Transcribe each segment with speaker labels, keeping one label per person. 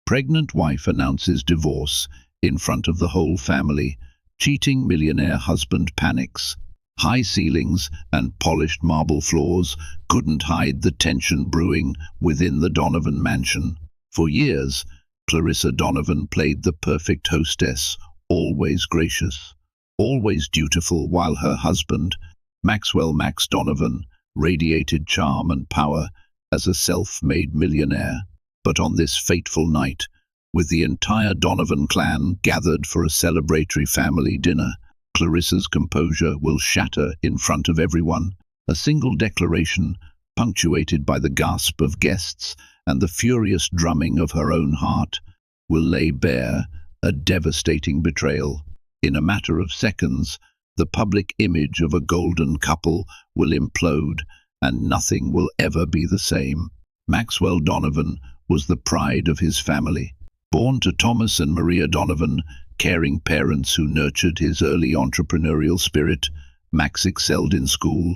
Speaker 1: Pregnant wife announces divorce in front of the whole family. Cheating millionaire husband panics. High ceilings and polished marble floors couldn't hide the tension brewing within the Donovan mansion. For years, Clarissa Donovan played the perfect hostess, always gracious, always dutiful, while her husband, Maxwell Max Donovan, radiated charm and power as a self-made millionaire. But on this fateful night, with the entire Donovan clan gathered for a celebratory family dinner, Clarissa's composure will shatter in front of everyone. A single declaration, punctuated by the gasp of guests and the furious drumming of her own heart, will lay bare a devastating betrayal. In a matter of seconds, the public image of a golden couple will implode, and nothing will ever be the same. Maxwell Donovan was the pride of his family. Born to Thomas and Maria Donovan, caring parents who nurtured his early entrepreneurial spirit, Max excelled in school,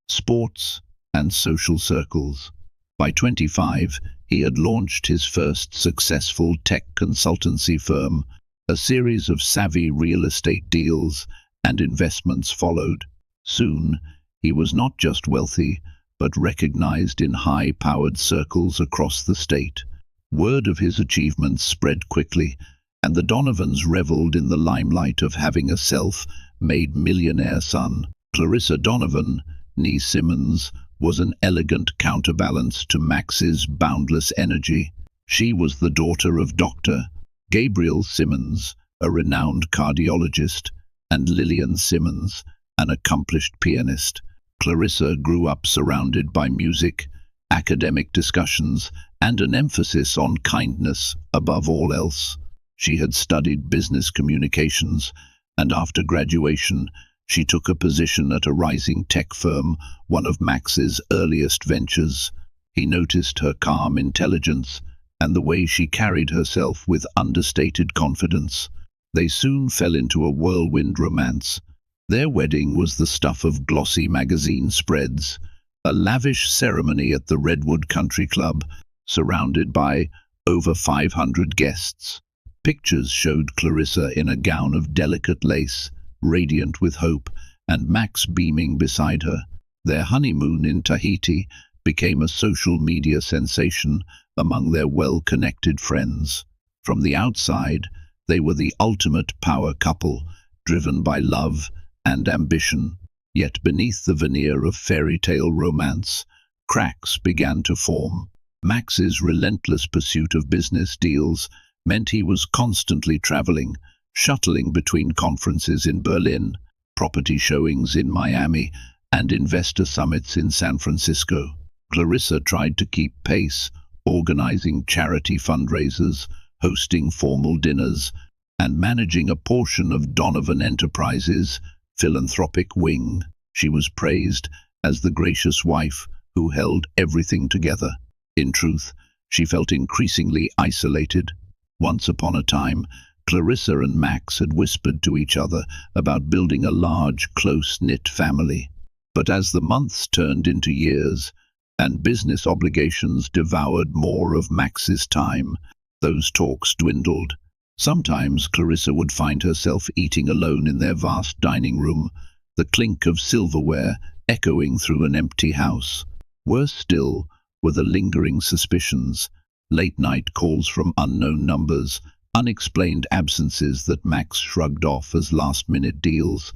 Speaker 1: sports, and social circles. By 25, he had launched his first successful tech consultancy firm. A series of savvy real estate deals and investments followed. Soon, he was not just wealthy, but recognized in high-powered circles across the state. Word of his achievements spread quickly, and the Donovans reveled in the limelight of having a self-made millionaire son. Clarissa Donovan, née Simmons, was an elegant counterbalance to Max's boundless energy. She was the daughter of Dr. Gabriel Simmons, a renowned cardiologist, and Lillian Simmons, an accomplished pianist. Clarissa grew up surrounded by music, academic discussions, and an emphasis on kindness above all else. She had studied business communications, and after graduation, she took a position at a rising tech firm, one of Max's earliest ventures. He noticed her calm intelligence and the way she carried herself with understated confidence. They soon fell into a whirlwind romance. Their wedding was the stuff of glossy magazine spreads, a lavish ceremony at the Redwood Country Club, surrounded by over 500 guests. Pictures showed Clarissa in a gown of delicate lace, radiant with hope, and Max beaming beside her. Their honeymoon in Tahiti became a social media sensation among their well-connected friends. From the outside, they were the ultimate power couple, driven by love and ambition. Yet beneath the veneer of fairy tale romance, cracks began to form. Max's relentless pursuit of business deals meant he was constantly traveling, shuttling between conferences in Berlin, property showings in Miami, and investor summits in San Francisco. Clarissa tried to keep pace, organizing charity fundraisers, hosting formal dinners, and managing a portion of Donovan Enterprises' philanthropic wing. She was praised as the gracious wife who held everything together. In truth, she felt increasingly isolated. Once upon a time, Clarissa and Max had whispered to each other about building a large, close-knit family. But as the months turned into years, and business obligations devoured more of Max's time, those talks dwindled. Sometimes Clarissa would find herself eating alone in their vast dining room, the clink of silverware echoing through an empty house. Worse still were the lingering suspicions, late-night calls from unknown numbers, unexplained absences that Max shrugged off as last-minute deals,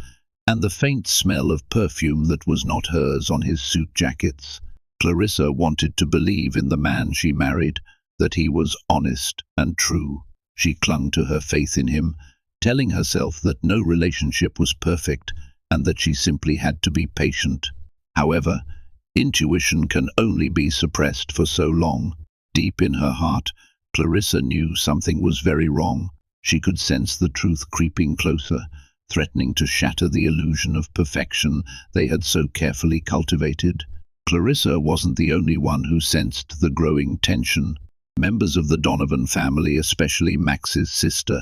Speaker 1: and the faint smell of perfume that was not hers on his suit jackets. Clarissa wanted to believe in the man she married, that he was honest and true. She clung to her faith in him, telling herself that no relationship was perfect and that she simply had to be patient. However, intuition can only be suppressed for so long. Deep in her heart, Clarissa knew something was very wrong. She could sense the truth creeping closer, threatening to shatter the illusion of perfection they had so carefully cultivated. Clarissa wasn't the only one who sensed the growing tension. Members of the Donovan family, especially Max's sister,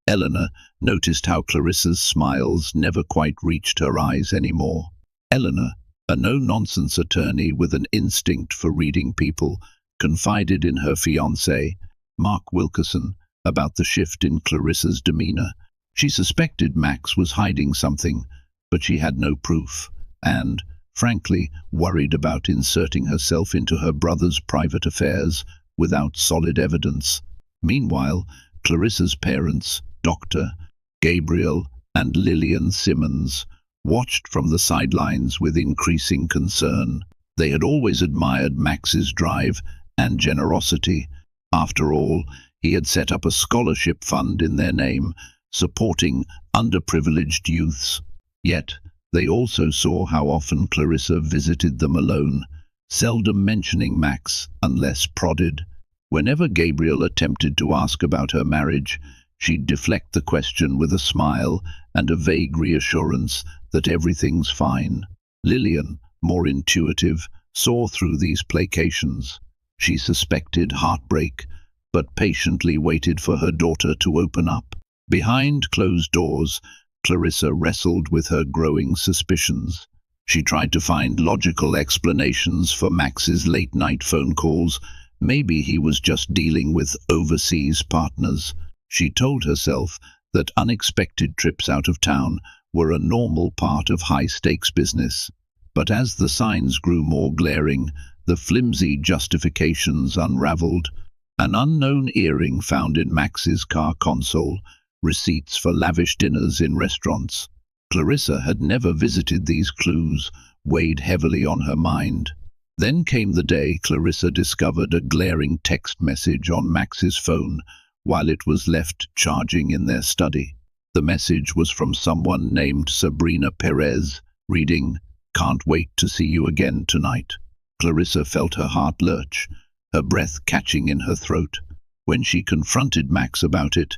Speaker 1: Eleanor, noticed how Clarissa's smiles never quite reached her eyes anymore. Eleanor, a no-nonsense attorney with an instinct for reading people, confided in her fiancé, Mark Wilkerson, about the shift in Clarissa's demeanor. She suspected Max was hiding something, but she had no proof, and, frankly, worried about inserting herself into her brother's private affairs without solid evidence. Meanwhile, Clarissa's parents, Dr. Gabriel and Lillian Simmons, watched from the sidelines with increasing concern. They had always admired Max's drive and generosity. After all, he had set up a scholarship fund in their name, supporting underprivileged youths. Yet, they also saw how often Clarissa visited them alone, seldom mentioning Max unless prodded. Whenever Gabriel attempted to ask about her marriage, she'd deflect the question with a smile and a vague reassurance that everything's fine. Lillian, more intuitive, saw through these placations. She suspected heartbreak, but patiently waited for her daughter to open up. Behind closed doors, Clarissa wrestled with her growing suspicions. She tried to find logical explanations for Max's late-night phone calls. Maybe he was just dealing with overseas partners. She told herself that unexpected trips out of town were a normal part of high-stakes business. But as the signs grew more glaring, the flimsy justifications unraveled. An unknown earring found in Max's car console, receipts for lavish dinners in restaurants. Clarissa had never visited these clues, weighed heavily on her mind. Then came the day Clarissa discovered a glaring text message on Max's phone while it was left charging in their study. The message was from someone named Sabrina Perez, reading, "Can't wait to see you again tonight." Clarissa felt her heart lurch, her breath catching in her throat. When she confronted Max about it,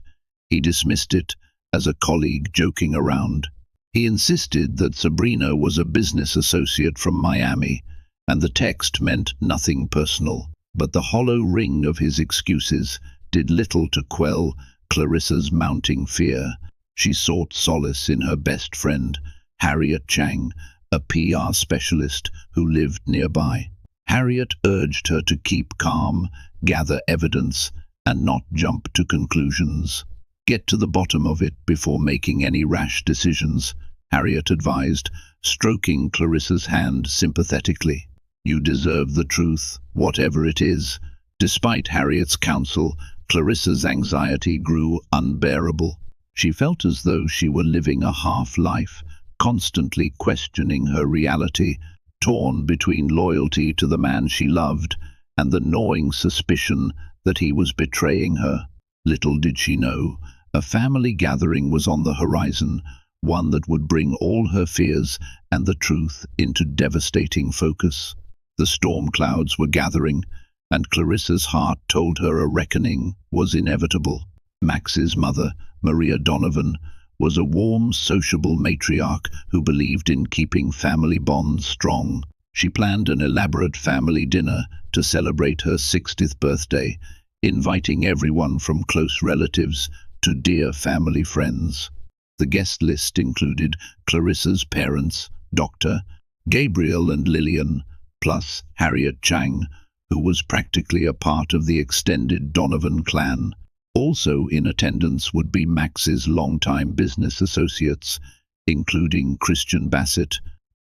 Speaker 1: he dismissed it as a colleague joking around. He insisted that Sabrina was a business associate from Miami, and the text meant nothing personal. But the hollow ring of his excuses did little to quell Clarissa's mounting fear. She sought solace in her best friend, Harriet Chang, a PR specialist who lived nearby. Harriet urged her to keep calm, gather evidence, and not jump to conclusions. "Get to the bottom of it before making any rash decisions," Harriet advised, stroking Clarissa's hand sympathetically. "You deserve the truth, whatever it is." Despite Harriet's counsel, Clarissa's anxiety grew unbearable. She felt as though she were living a half-life, constantly questioning her reality, torn between loyalty to the man she loved and the gnawing suspicion that he was betraying her. Little did she know, a family gathering was on the horizon, one that would bring all her fears and the truth into devastating focus. The storm clouds were gathering, and Clarissa's heart told her a reckoning was inevitable. Max's mother, Maria Donovan, was a warm, sociable matriarch who believed in keeping family bonds strong. She planned an elaborate family dinner to celebrate her 60th birthday, inviting everyone from close relatives to dear family friends. The guest list included Clarissa's parents, Dr. Gabriel and Lillian, plus Harriet Chang, who was practically a part of the extended Donovan clan. Also in attendance would be Max's longtime business associates, including Christian Bassett,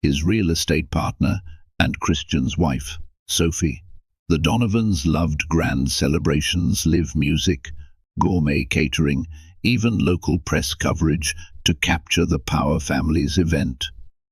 Speaker 1: his real estate partner, and Christian's wife, Sophie. The Donovans loved grand celebrations, live music, gourmet catering, even local press coverage to capture the Power family's event.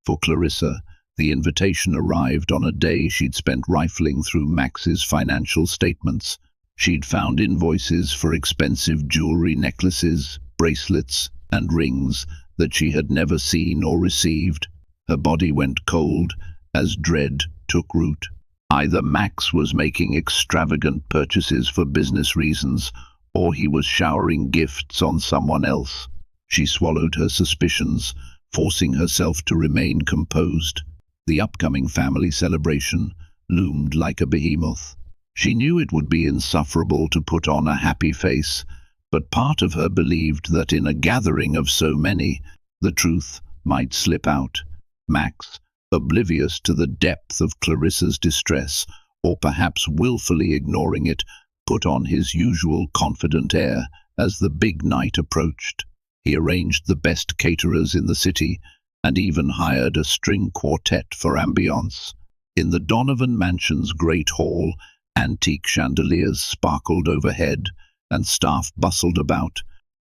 Speaker 1: For Clarissa, the invitation arrived on a day she'd spent rifling through Max's financial statements. She'd found invoices for expensive jewelry, necklaces, bracelets, and rings that she had never seen or received. Her body went cold as dread took root. Either Max was making extravagant purchases for business reasons, or he was showering gifts on someone else. She swallowed her suspicions, forcing herself to remain composed. The upcoming family celebration loomed like a behemoth. She knew it would be insufferable to put on a happy face, but part of her believed that in a gathering of so many, the truth might slip out. Max, oblivious to the depth of Clarissa's distress, or perhaps willfully ignoring it, put on his usual confident air as the big night approached. He arranged the best caterers in the city and even hired a string quartet for ambience. In the Donovan Mansion's great hall, antique chandeliers sparkled overhead, and staff bustled about,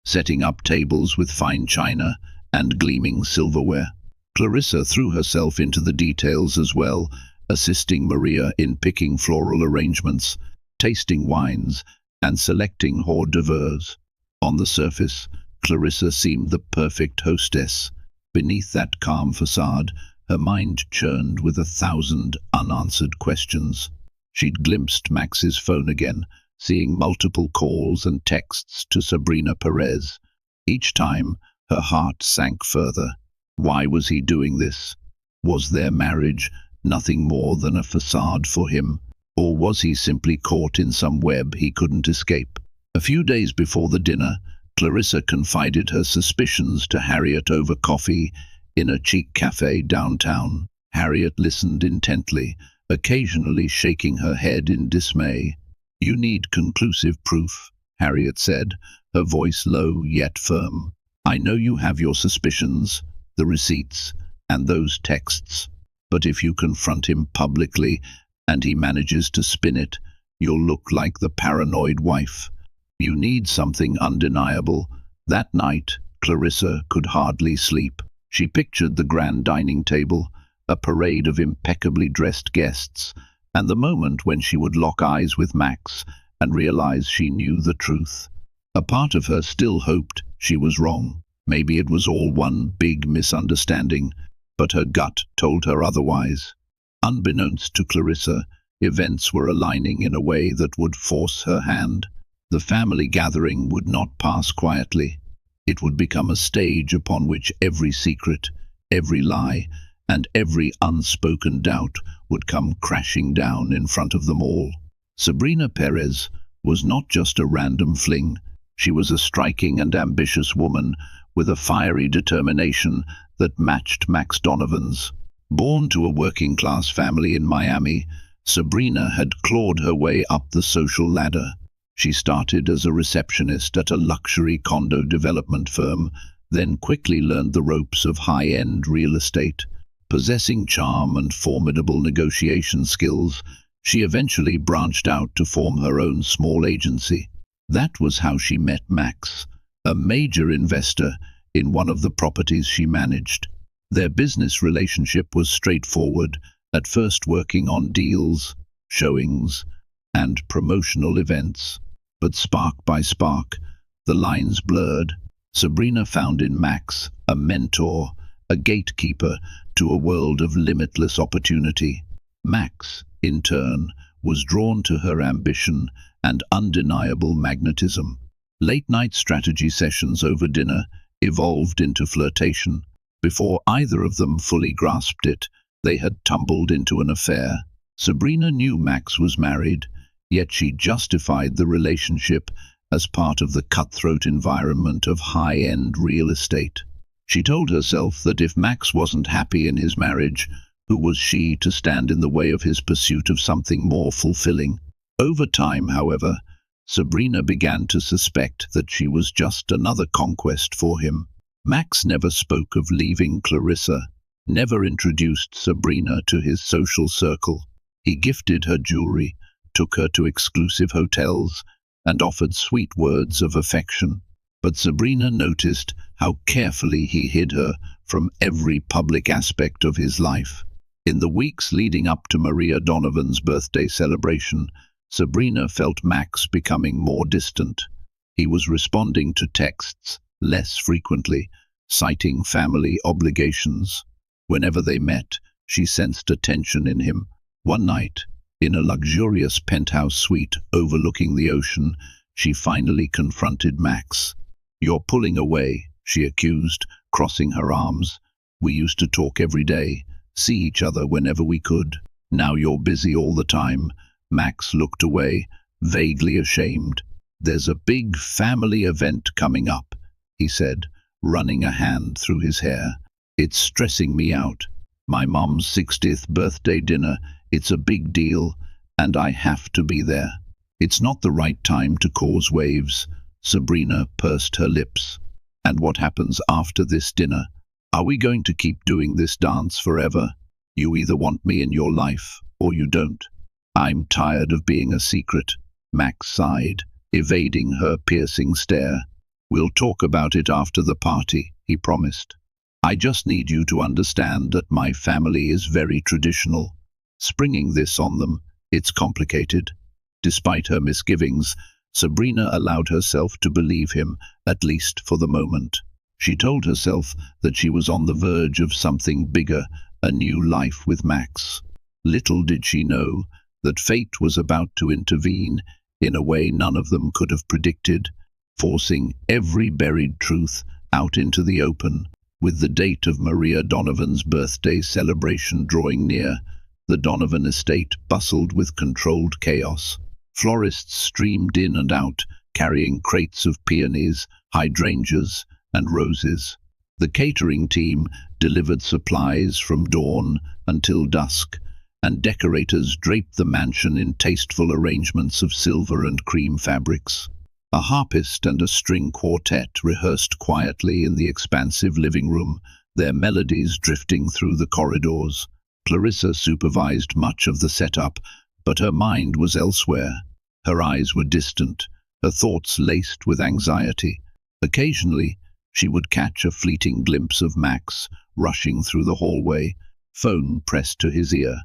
Speaker 1: setting up tables with fine china and gleaming silverware. Clarissa threw herself into the details as well, assisting Maria in picking floral arrangements, tasting wines, and selecting hors d'oeuvres. On the surface, Clarissa seemed the perfect hostess. Beneath that calm facade, her mind churned with 1,000 unanswered questions. She'd glimpsed Max's phone again, seeing multiple calls and texts to Sabrina Perez. Each time, her heart sank further. Why was he doing this? Was their marriage nothing more than a facade for him? Or was he simply caught in some web he couldn't escape? A few days before the dinner, Clarissa confided her suspicions to Harriet over coffee in a chic cafe downtown. Harriet listened intently, occasionally shaking her head in dismay. "You need conclusive proof," Harriet said, her voice low yet firm. "I know you have your suspicions, the receipts, and those texts. But if you confront him publicly and he manages to spin it, you'll look like the paranoid wife. You need something undeniable." That night, Clarissa could hardly sleep. She pictured the grand dining table, a parade of impeccably dressed guests, and the moment when she would lock eyes with Max and realize she knew the truth. A part of her still hoped she was wrong. Maybe it was all one big misunderstanding, but her gut told her otherwise. Unbeknownst to Clarissa, events were aligning in a way that would force her hand. The family gathering would not pass quietly. It would become a stage upon which every secret, every lie, and every unspoken doubt would come crashing down in front of them all. Sabrina Perez was not just a random fling. She was a striking and ambitious woman with a fiery determination that matched Max Donovan's. Born to a working-class family in Miami, Sabrina had clawed her way up the social ladder. She started as a receptionist at a luxury condo development firm, then quickly learned the ropes of high-end real estate. Possessing charm and formidable negotiation skills, she eventually branched out to form her own small agency. That was how she met Max, a major investor in one of the properties she managed. Their business relationship was straightforward, at first working on deals, showings, and promotional events. But spark by spark, the lines blurred. Sabrina found in Max a mentor, a gatekeeper to a world of limitless opportunity. Max, in turn, was drawn to her ambition and undeniable magnetism. Late-night strategy sessions over dinner evolved into flirtation. Before either of them fully grasped it, they had tumbled into an affair. Sabrina knew Max was married, yet she justified the relationship as part of the cutthroat environment of high-end real estate. She told herself that if Max wasn't happy in his marriage, who was she to stand in the way of his pursuit of something more fulfilling? Over time, however, Sabrina began to suspect that she was just another conquest for him. Max never spoke of leaving Clarissa, never introduced Sabrina to his social circle. He gifted her jewelry, took her to exclusive hotels, and offered sweet words of affection. But Sabrina noticed how carefully he hid her from every public aspect of his life. In the weeks leading up to Maria Donovan's birthday celebration, Sabrina felt Max becoming more distant. He was responding to texts less frequently, citing family obligations. Whenever they met, she sensed a tension in him. One night, in a luxurious penthouse suite overlooking the ocean, she finally confronted Max. "You're pulling away," she accused, crossing her arms. "We used to talk every day, see each other whenever we could. Now you're busy all the time." Max looked away, vaguely ashamed. "There's a big family event coming up," he said, running a hand through his hair. "It's stressing me out. My mom's 60th birthday dinner. It's a big deal, and I have to be there." It's not the right time to cause waves. Sabrina pursed her lips. And what happens after this dinner? Are we going to keep doing this dance forever? You either want me in your life, or you don't. I'm tired of being a secret. Max sighed, evading her piercing stare. We'll talk about it after the party, he promised. I just need you to understand that my family is very traditional. Springing this on them, it's complicated. Despite her misgivings, Sabrina allowed herself to believe him, at least for the moment. She told herself that she was on the verge of something bigger, a new life with Max. Little did she know that fate was about to intervene in a way none of them could have predicted, forcing every buried truth out into the open. With the date of Maria Donovan's birthday celebration drawing near, the Donovan estate bustled with controlled chaos. Florists streamed in and out, carrying crates of peonies, hydrangeas, and roses. The catering team delivered supplies from dawn until dusk, and decorators draped the mansion in tasteful arrangements of silver and cream fabrics. A harpist and a string quartet rehearsed quietly in the expansive living room, their melodies drifting through the corridors. Clarissa supervised much of the setup, but her mind was elsewhere. Her eyes were distant, her thoughts laced with anxiety. Occasionally, she would catch a fleeting glimpse of Max rushing through the hallway, phone pressed to his ear.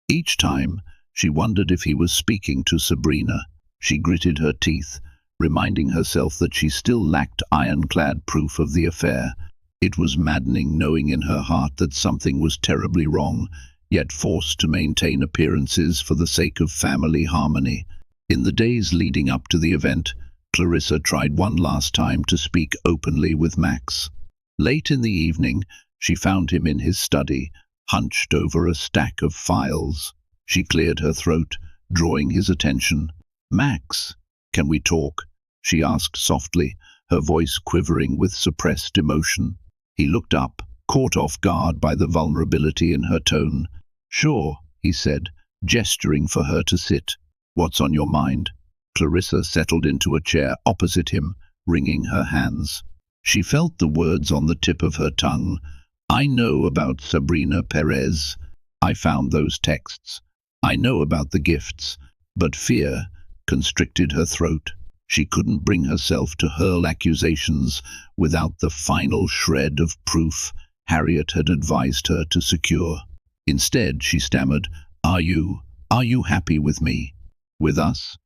Speaker 1: Each time, she wondered if he was speaking to Sabrina. She gritted her teeth, reminding herself that she still lacked ironclad proof of the affair. It was maddening knowing in her heart that something was terribly wrong, yet forced to maintain appearances for the sake of family harmony. In the days leading up to the event, Clarissa tried one last time to speak openly with Max. Late in the evening, she found him in his study, hunched over a stack of files. She cleared her throat, drawing his attention. "Max, can we talk?" she asked softly, her voice quivering with suppressed emotion. He looked up, caught off guard by the vulnerability in her tone. "Sure," he said, gesturing for her to sit. "What's on your mind?" Clarissa settled into a chair opposite him, wringing her hands. She felt the words on the tip of her tongue. "I know about Sabrina Perez. I found those texts. I know about the gifts." But fear constricted her throat. She couldn't bring herself to hurl accusations without the final shred of proof Harriet had advised her to secure. Instead, she stammered, Are you happy with me? With us?"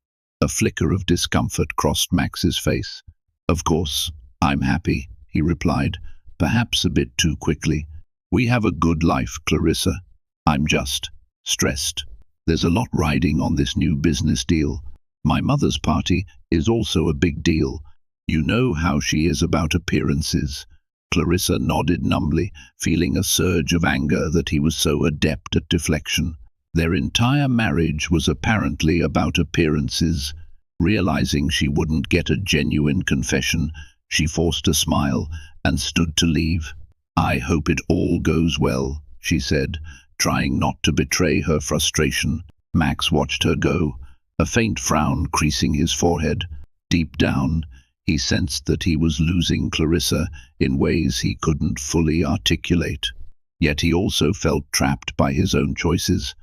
Speaker 1: A flicker of discomfort crossed Max's face. "Of course, I'm happy," he replied, perhaps a bit too quickly. "We have a good life, Clarissa. I'm just stressed. There's a lot riding on this new business deal. My mother's party is also a big deal. You know how she is about appearances." Clarissa nodded numbly, feeling a surge of anger that he was so adept at deflection. Their entire marriage was apparently about appearances. Realizing she wouldn't get a genuine confession, she forced a smile and stood to leave. "I hope it all goes well," she said, trying not to betray her frustration. Max watched her go, a faint frown creasing his forehead. Deep down, he sensed that he was losing Clarissa in ways he couldn't fully articulate. Yet he also felt trapped by his own choices.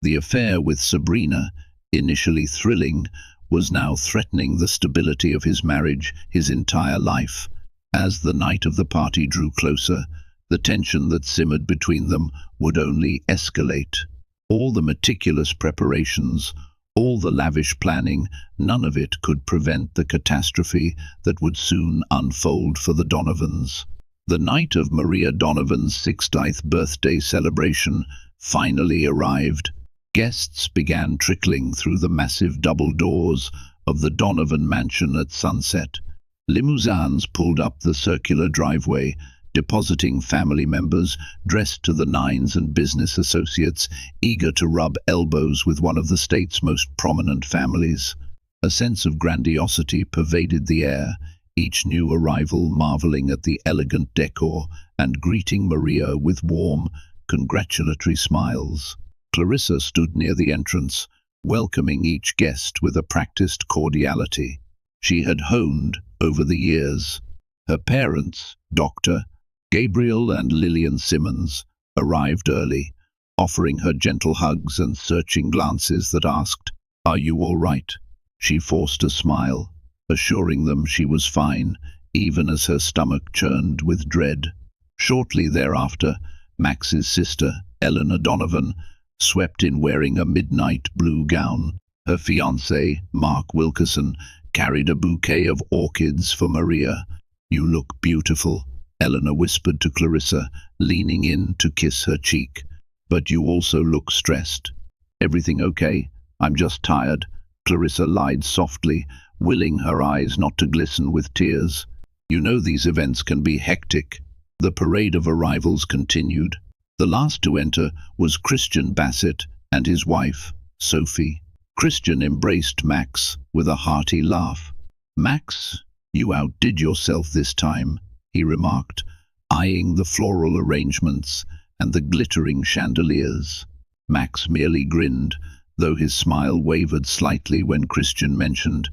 Speaker 1: The affair with Sabrina, initially thrilling, was now threatening the stability of his marriage, his entire life. As the night of the party drew closer, the tension that simmered between them would only escalate. All the meticulous preparations, all the lavish planning, none of it could prevent the catastrophe that would soon unfold for the Donovans. The night of Maria Donovan's 60th birthday celebration finally arrived. Guests began trickling through the massive double doors of the Donovan mansion at sunset. Limousines pulled up the circular driveway, depositing family members dressed to the nines and business associates eager to rub elbows with one of the state's most prominent families. A sense of grandiosity pervaded the air, each new arrival marveling at the elegant decor and greeting Maria with warm, congratulatory smiles. Clarissa stood near the entrance, welcoming each guest with a practiced cordiality she had honed over the years. Her parents, Dr. Gabriel and Lillian Simmons, arrived early, offering her gentle hugs and searching glances that asked, "Are you all right?" She forced a smile, assuring them she was fine, even as her stomach churned with dread. Shortly thereafter, Max's sister, Eleanor Donovan, swept in wearing a midnight blue gown. Her fiancé, Mark Wilkerson, carried a bouquet of orchids for Maria. "You look beautiful," Eleanor whispered to Clarissa, leaning in to kiss her cheek. "But you also look stressed." "Everything okay? I'm just tired," Clarissa lied softly, willing her eyes not to glisten with tears. "You know these events can be hectic." The parade of arrivals continued. The last to enter was Christian Bassett and his wife, Sophie. Christian embraced Max with a hearty laugh. "Max, you outdid yourself this time," he remarked, eyeing the floral arrangements and the glittering chandeliers. Max merely grinned, though his smile wavered slightly when Christian mentioned,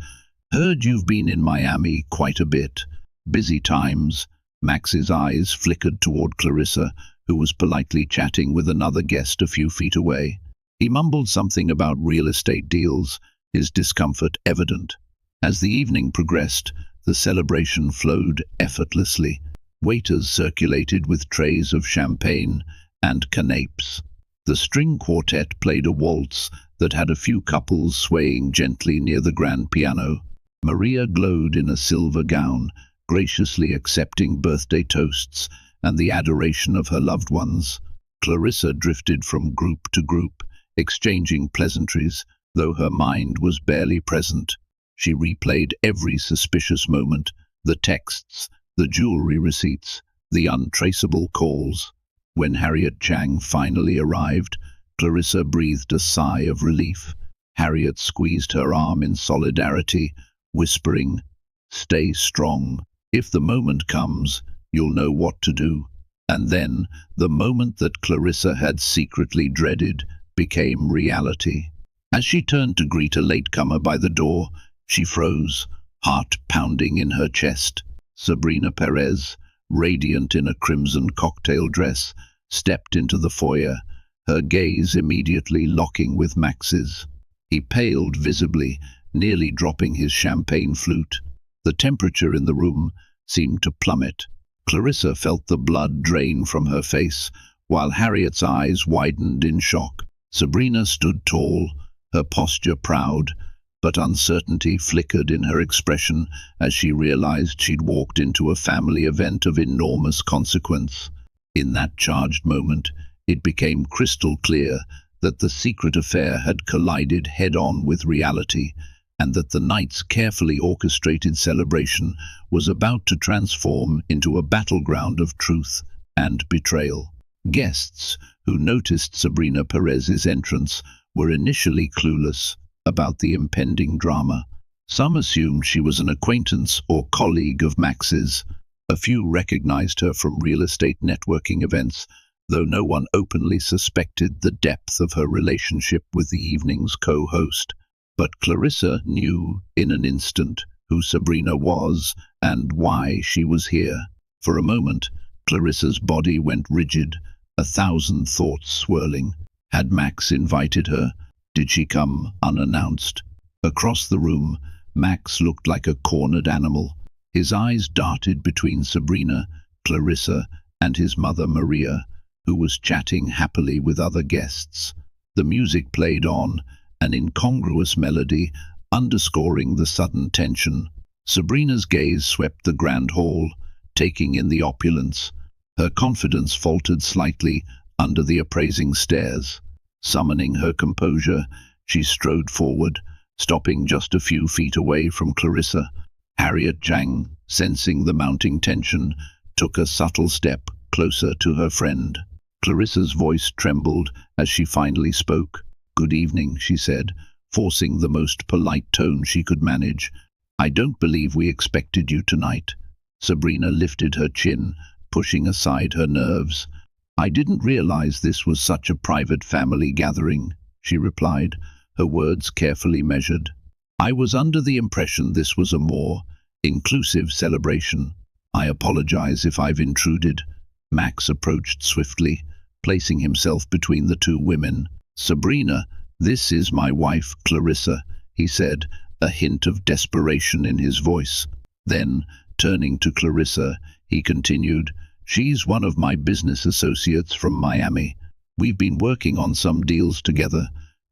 Speaker 1: "Heard you've been in Miami quite a bit." "Busy times." Max's eyes flickered toward Clarissa, who was politely chatting with another guest a few feet away. He mumbled something about real estate deals, his discomfort evident. As the evening progressed, the celebration flowed effortlessly. Waiters circulated with trays of champagne and canapes. The string quartet played a waltz that had a few couples swaying gently near the grand piano. Maria glowed in a silver gown, graciously accepting birthday toasts and the adoration of her loved ones. Clarissa drifted from group to group, exchanging pleasantries, though her mind was barely present. She replayed every suspicious moment, the texts, the jewelry receipts, the untraceable calls. When Harriet Chang finally arrived, Clarissa breathed a sigh of relief. Harriet squeezed her arm in solidarity, whispering, "Stay strong. If the moment comes, you'll know what to do." And then, the moment that Clarissa had secretly dreaded became reality. As she turned to greet a latecomer by the door, she froze, heart pounding in her chest. Sabrina Perez, radiant in a crimson cocktail dress, stepped into the foyer, her gaze immediately locking with Max's. He paled visibly, nearly dropping his champagne flute. The temperature in the room seemed to plummet. Clarissa felt the blood drain from her face, while Harriet's eyes widened in shock. Sabrina stood tall, her posture proud, but uncertainty flickered in her expression as she realized she'd walked into a family event of enormous consequence. In that charged moment, it became crystal clear that the secret affair had collided head-on with reality, and that the night's carefully orchestrated celebration was about to transform into a battleground of truth and betrayal. Guests who noticed Sabrina Perez's entrance were initially clueless about the impending drama. Some assumed she was an acquaintance or colleague of Max's. A few recognized her from real estate networking events, though no one openly suspected the depth of her relationship with the evening's co-host. But Clarissa knew in an instant who Sabrina was and why she was here. For a moment, Clarissa's body went rigid, 1,000 thoughts swirling. Had Max invited her? Did she come unannounced? Across the room, Max looked like a cornered animal. His eyes darted between Sabrina, Clarissa, and his mother Maria, who was chatting happily with other guests. The music played on, an incongruous melody underscoring the sudden tension. Sabrina's gaze swept the grand hall, taking in the opulence. Her confidence faltered slightly under the appraising stares. Summoning her composure, she strode forward, stopping just a few feet away from Clarissa. Harriet Chang, sensing the mounting tension, took a subtle step closer to her friend. Clarissa's voice trembled as she finally spoke. "Good evening," she said, forcing the most polite tone she could manage. "I don't believe we expected you tonight." Sabrina lifted her chin, pushing aside her nerves. "I didn't realize this was such a private family gathering," she replied, her words carefully measured. "I was under the impression this was a more inclusive celebration. I apologize if I've intruded." Max approached swiftly, placing himself between the two women. "Sabrina, this is my wife, Clarissa," he said, a hint of desperation in his voice. Then, turning to Clarissa, he continued, "She's one of my business associates from Miami. We've been working on some deals together."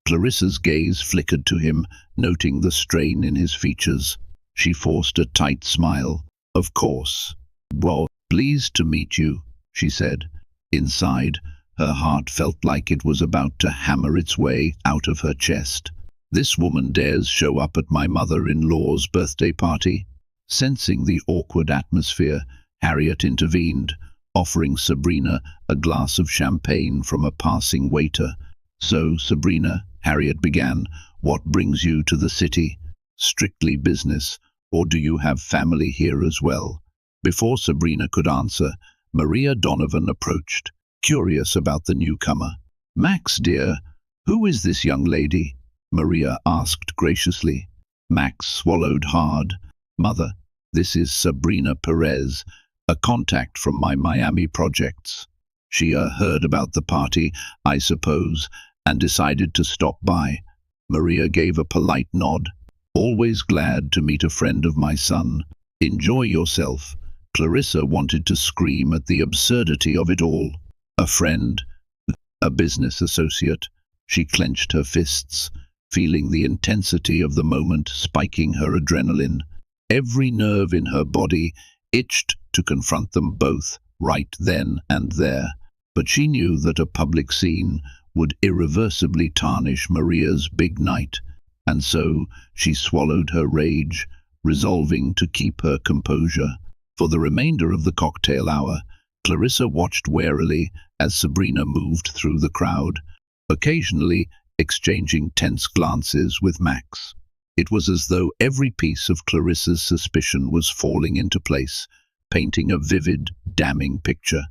Speaker 1: Clarissa's gaze flickered to him, noting the strain in his features. She forced a tight smile. "Of course. Well, pleased to meet you," she said. Inside, her heart felt like it was about to hammer its way out of her chest. "This woman dares show up at my mother-in-law's birthday party." Sensing the awkward atmosphere, Harriet intervened, offering Sabrina a glass of champagne from a passing waiter. "So, Sabrina," Harriet began, "what brings you to the city? Strictly business, or do you have family here as well?" Before Sabrina could answer, Maria Donovan approached, curious about the newcomer. "Max, dear, who is this young lady?" Maria asked graciously. Max swallowed hard. "Mother, this is Sabrina Perez, a contact from my Miami projects. She heard about the party, I suppose, and decided to stop by." Maria gave a polite nod. "Always glad to meet a friend of my son. Enjoy yourself." Clarissa wanted to scream at the absurdity of it all. A friend? A business associate? She clenched her fists, feeling the intensity of the moment spiking her adrenaline. Every nerve in her body itched to confront them both, right then and there. But she knew that a public scene would irreversibly tarnish Maria's big night, and so she swallowed her rage, resolving to keep her composure. For the remainder of the cocktail hour, Clarissa watched warily as Sabrina moved through the crowd, occasionally exchanging tense glances with Max. It was as though every piece of Clarissa's suspicion was falling into place, painting a vivid, damning picture.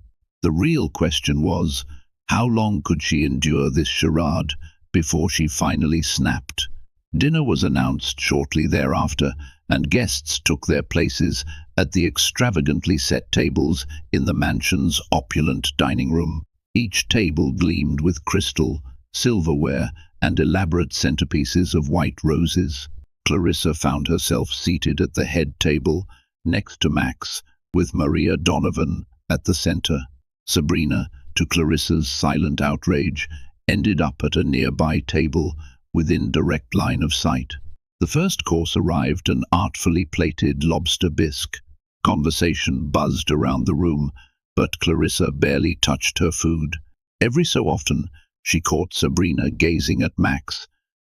Speaker 1: The real question was, how long could she endure this charade before she finally snapped? Dinner was announced shortly thereafter, and guests took their places at the extravagantly set tables in the mansion's opulent dining room. Each table gleamed with crystal, silverware, and elaborate centerpieces of white roses. Clarissa found herself seated at the head table, next to Max, with Maria Donovan at the center. Sabrina, to Clarissa's silent outrage, ended up at a nearby table within direct line of sight. The first course arrived, an artfully plated lobster bisque. Conversation buzzed around the room, but Clarissa barely touched her food. Every so often, she caught Sabrina gazing at Max,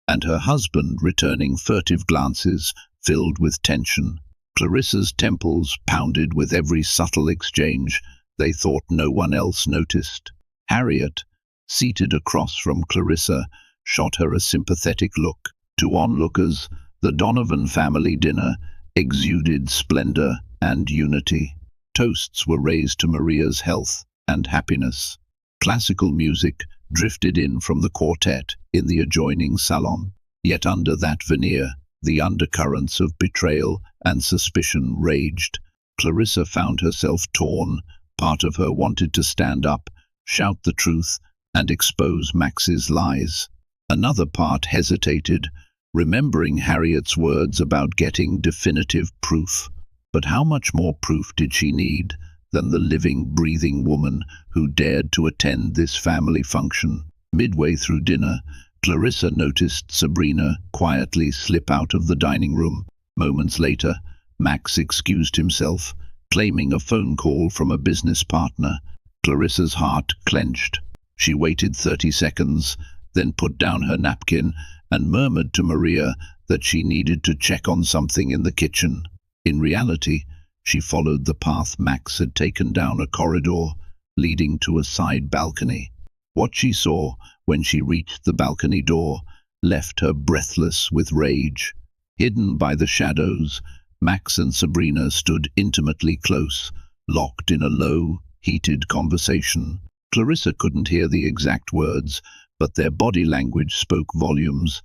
Speaker 1: and her husband returning furtive glances filled with tension. Clarissa's temples pounded with every subtle exchange they thought no one else noticed. Harriet, seated across from Clarissa, shot her a sympathetic look. To onlookers, the Donovan family dinner exuded splendor and unity. Toasts were raised to Maria's health and happiness. Classical music drifted in from the quartet in the adjoining salon. Yet under that veneer, the undercurrents of betrayal and suspicion raged. Clarissa found herself torn. Part of her wanted to stand up, shout the truth, and expose Max's lies. Another part hesitated, remembering Harriet's words about getting definitive proof. But how much more proof did she need than the living, breathing woman who dared to attend this family function? Midway through dinner, Clarissa noticed Sabrina quietly slip out of the dining room. Moments later, Max excused himself, claiming a phone call from a business partner. Clarissa's heart clenched. She waited 30 seconds, then put down her napkin and murmured to Maria that she needed to check on something in the kitchen. In reality, she followed the path Max had taken down a corridor leading to a side balcony. What she saw when she reached the balcony door left her breathless with rage. Hidden by the shadows, Max and Sabrina stood intimately close, locked in a low, heated conversation. Clarissa couldn't hear the exact words, but their body language spoke volumes.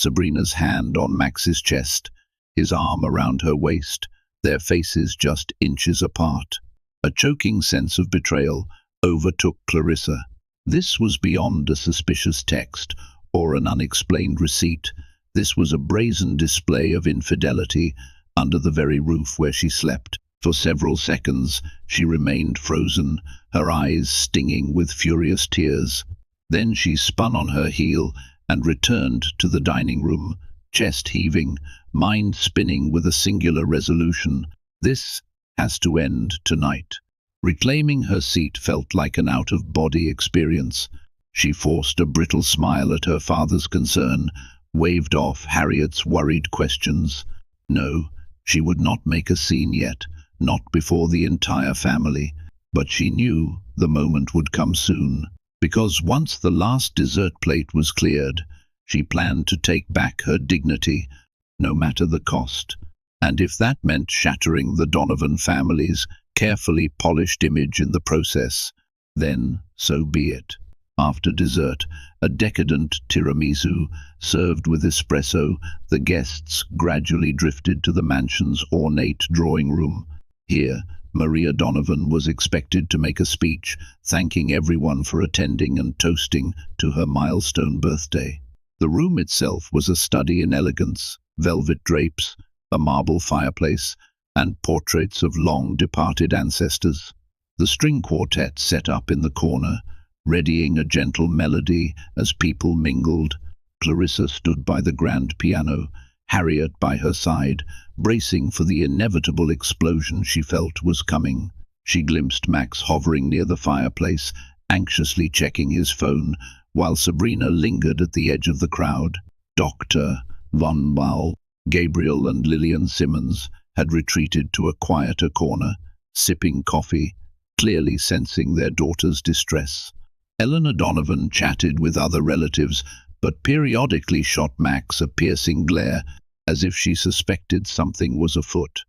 Speaker 1: Sabrina's hand on Max's chest, his arm around her waist, their faces just inches apart. A choking sense of betrayal overtook Clarissa. This was beyond a suspicious text or an unexplained receipt. This was a brazen display of infidelity under the very roof where she slept. For several seconds she remained frozen, her eyes stinging with furious tears. Then she spun on her heel and returned to the dining room, chest heaving, mind spinning with a singular resolution. This has to end tonight. Reclaiming her seat felt like an out-of-body experience. She forced a brittle smile at her father's concern, waved off Harriet's worried questions. No, she would not make a scene yet, not before the entire family. But she knew the moment would come soon, because once the last dessert plate was cleared, she planned to take back her dignity, no matter the cost. And if that meant shattering the Donovan family's carefully polished image in the process, then so be it. After dessert, a decadent tiramisu served with espresso, the guests gradually drifted to the mansion's ornate drawing room. Here, Maria Donovan was expected to make a speech, thanking everyone for attending and toasting to her milestone birthday. The room itself was a study in elegance, velvet drapes, a marble fireplace, and portraits of long-departed ancestors. The string quartet set up in the corner, readying a gentle melody as people mingled. Clarissa stood by the grand piano, Harriet by her side, bracing for the inevitable explosion she felt was coming. She glimpsed Max hovering near the fireplace, anxiously checking his phone, while Sabrina lingered at the edge of the crowd. Dr. Von Baal, Gabriel and Lillian Simmons had retreated to a quieter corner, sipping coffee, clearly sensing their daughter's distress. Eleanor Donovan chatted with other relatives, but periodically shot Max a piercing glare, as if she suspected something was afoot.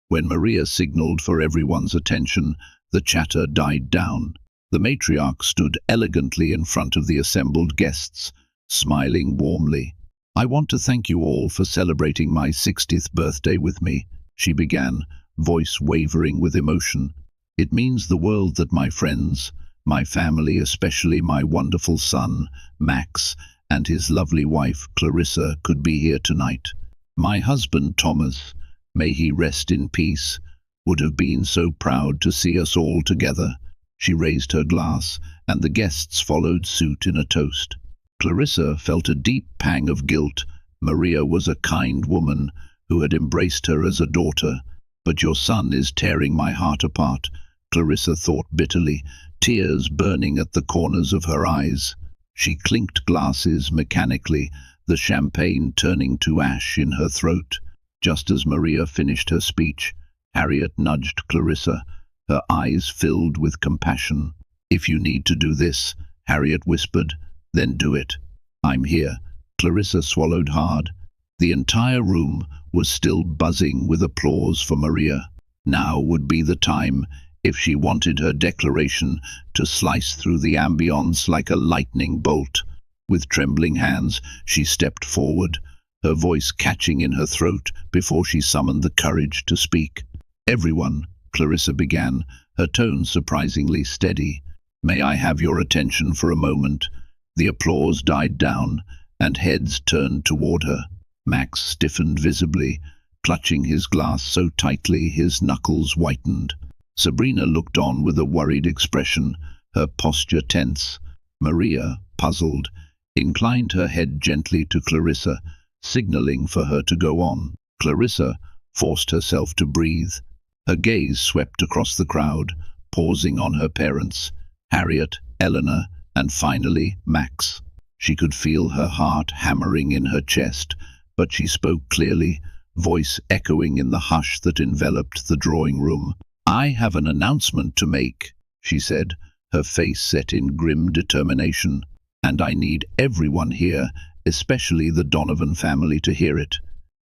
Speaker 1: When Maria signaled for everyone's attention, the chatter died down. The matriarch stood elegantly in front of the assembled guests, smiling warmly. "I want to thank you all for celebrating my 60th birthday with me," she began, voice wavering with emotion. "It means the world that my friends, my family, especially my wonderful son, Max, and his lovely wife, Clarissa, could be here tonight. My husband, Thomas, may he rest in peace, would have been so proud to see us all together." She raised her glass, and the guests followed suit in a toast. Clarissa felt a deep pang of guilt. Maria was a kind woman who had embraced her as a daughter. "But your son is tearing my heart apart," Clarissa thought bitterly, tears burning at the corners of her eyes. She clinked glasses mechanically, the champagne turning to ash in her throat. Just as Maria finished her speech, Harriet nudged Clarissa, her eyes filled with compassion. "If you need to do this," Harriet whispered, "then do it. I'm here." Clarissa swallowed hard. The entire room was still buzzing with applause for Maria. Now would be the time, if she wanted her declaration to slice through the ambience like a lightning bolt. With trembling hands, she stepped forward, her voice catching in her throat before she summoned the courage to speak. "Everyone," Clarissa began, her tone surprisingly steady. "May I have your attention for a moment?" The applause died down, and heads turned toward her. Max stiffened visibly, clutching his glass so tightly his knuckles whitened. Sabrina looked on with a worried expression, her posture tense. Maria, puzzled, inclined her head gently to Clarissa, signaling for her to go on. Clarissa forced herself to breathe. Her gaze swept across the crowd, pausing on her parents, Harriet, Eleanor, and finally Max. She could feel her heart hammering in her chest, but she spoke clearly, voice echoing in the hush that enveloped the drawing room. "I have an announcement to make," she said, her face set in grim determination, "and I need everyone here, especially the Donovan family, to hear it."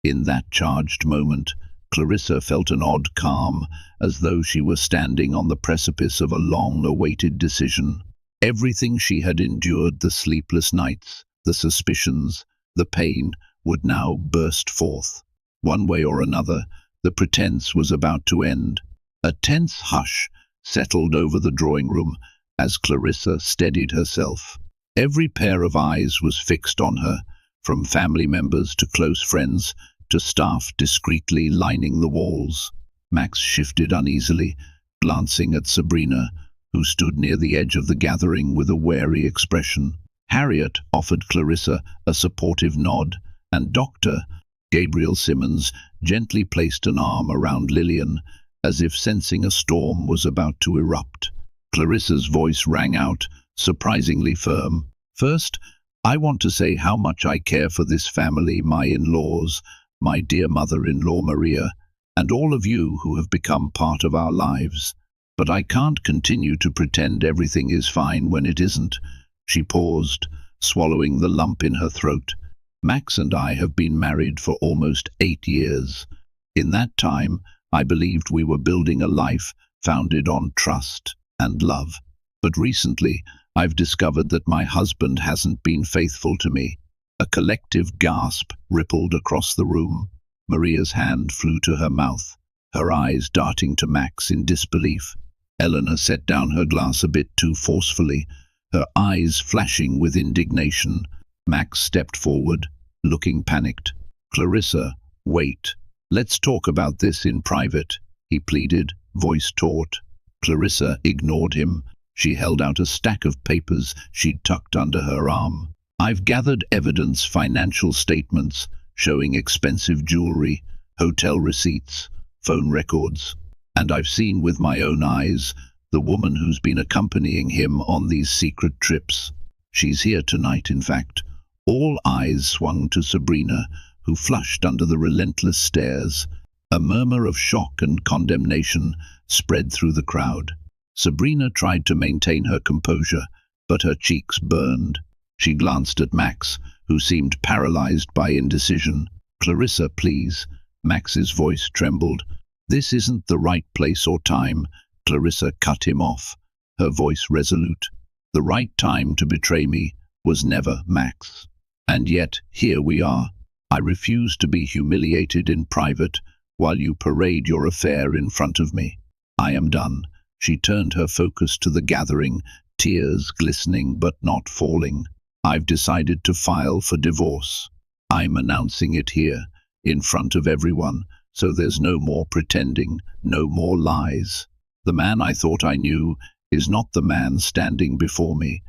Speaker 1: In that charged moment, Clarissa felt an odd calm, as though she were standing on the precipice of a long-awaited decision. Everything she had endured, the sleepless nights, the suspicions, the pain, would now burst forth. One way or another, the pretense was about to end. A tense hush settled over the drawing room as Clarissa steadied herself. Every pair of eyes was fixed on her, from family members to close friends to staff discreetly lining the walls. Max shifted uneasily, glancing at Sabrina, who stood near the edge of the gathering with a wary expression. Harriet offered Clarissa a supportive nod, and Dr. Gabriel Simmons gently placed an arm around Lillian, as if sensing a storm was about to erupt. Clarissa's voice rang out, surprisingly firm. "First, I want to say how much I care for this family, my in-laws, my dear mother-in-law Maria, and all of you who have become part of our lives. But I can't continue to pretend everything is fine when it isn't." She paused, swallowing the lump in her throat. "Max and I have been married for almost 8 years. In that time, I believed we were building a life founded on trust and love. But recently, I've discovered that my husband hasn't been faithful to me." A collective gasp rippled across the room. Maria's hand flew to her mouth, her eyes darting to Max in disbelief. Eleanor set down her glass a bit too forcefully, her eyes flashing with indignation. Max stepped forward, looking panicked. "Clarissa, wait. Let's talk about this in private," he pleaded, voice taut. Clarissa ignored him. She held out a stack of papers she'd tucked under her arm. "I've gathered evidence, financial statements showing expensive jewelry, hotel receipts, phone records, and I've seen with my own eyes the woman who's been accompanying him on these secret trips. She's here tonight, in fact." All eyes swung to Sabrina, who flushed under the relentless stares. A murmur of shock and condemnation spread through the crowd. Sabrina tried to maintain her composure, but her cheeks burned. She glanced at Max, who seemed paralyzed by indecision. "Clarissa, please." Max's voice trembled. "This isn't the right place or time." Clarissa cut him off, her voice resolute. "The right time to betray me was never, Max. And yet, here we are. I refuse to be humiliated in private while you parade your affair in front of me. I am done." She turned her focus to the gathering, tears glistening but not falling. "I've decided to file for divorce. I'm announcing it here, in front of everyone, so there's no more pretending, no more lies. The man I thought I knew is not the man standing before me."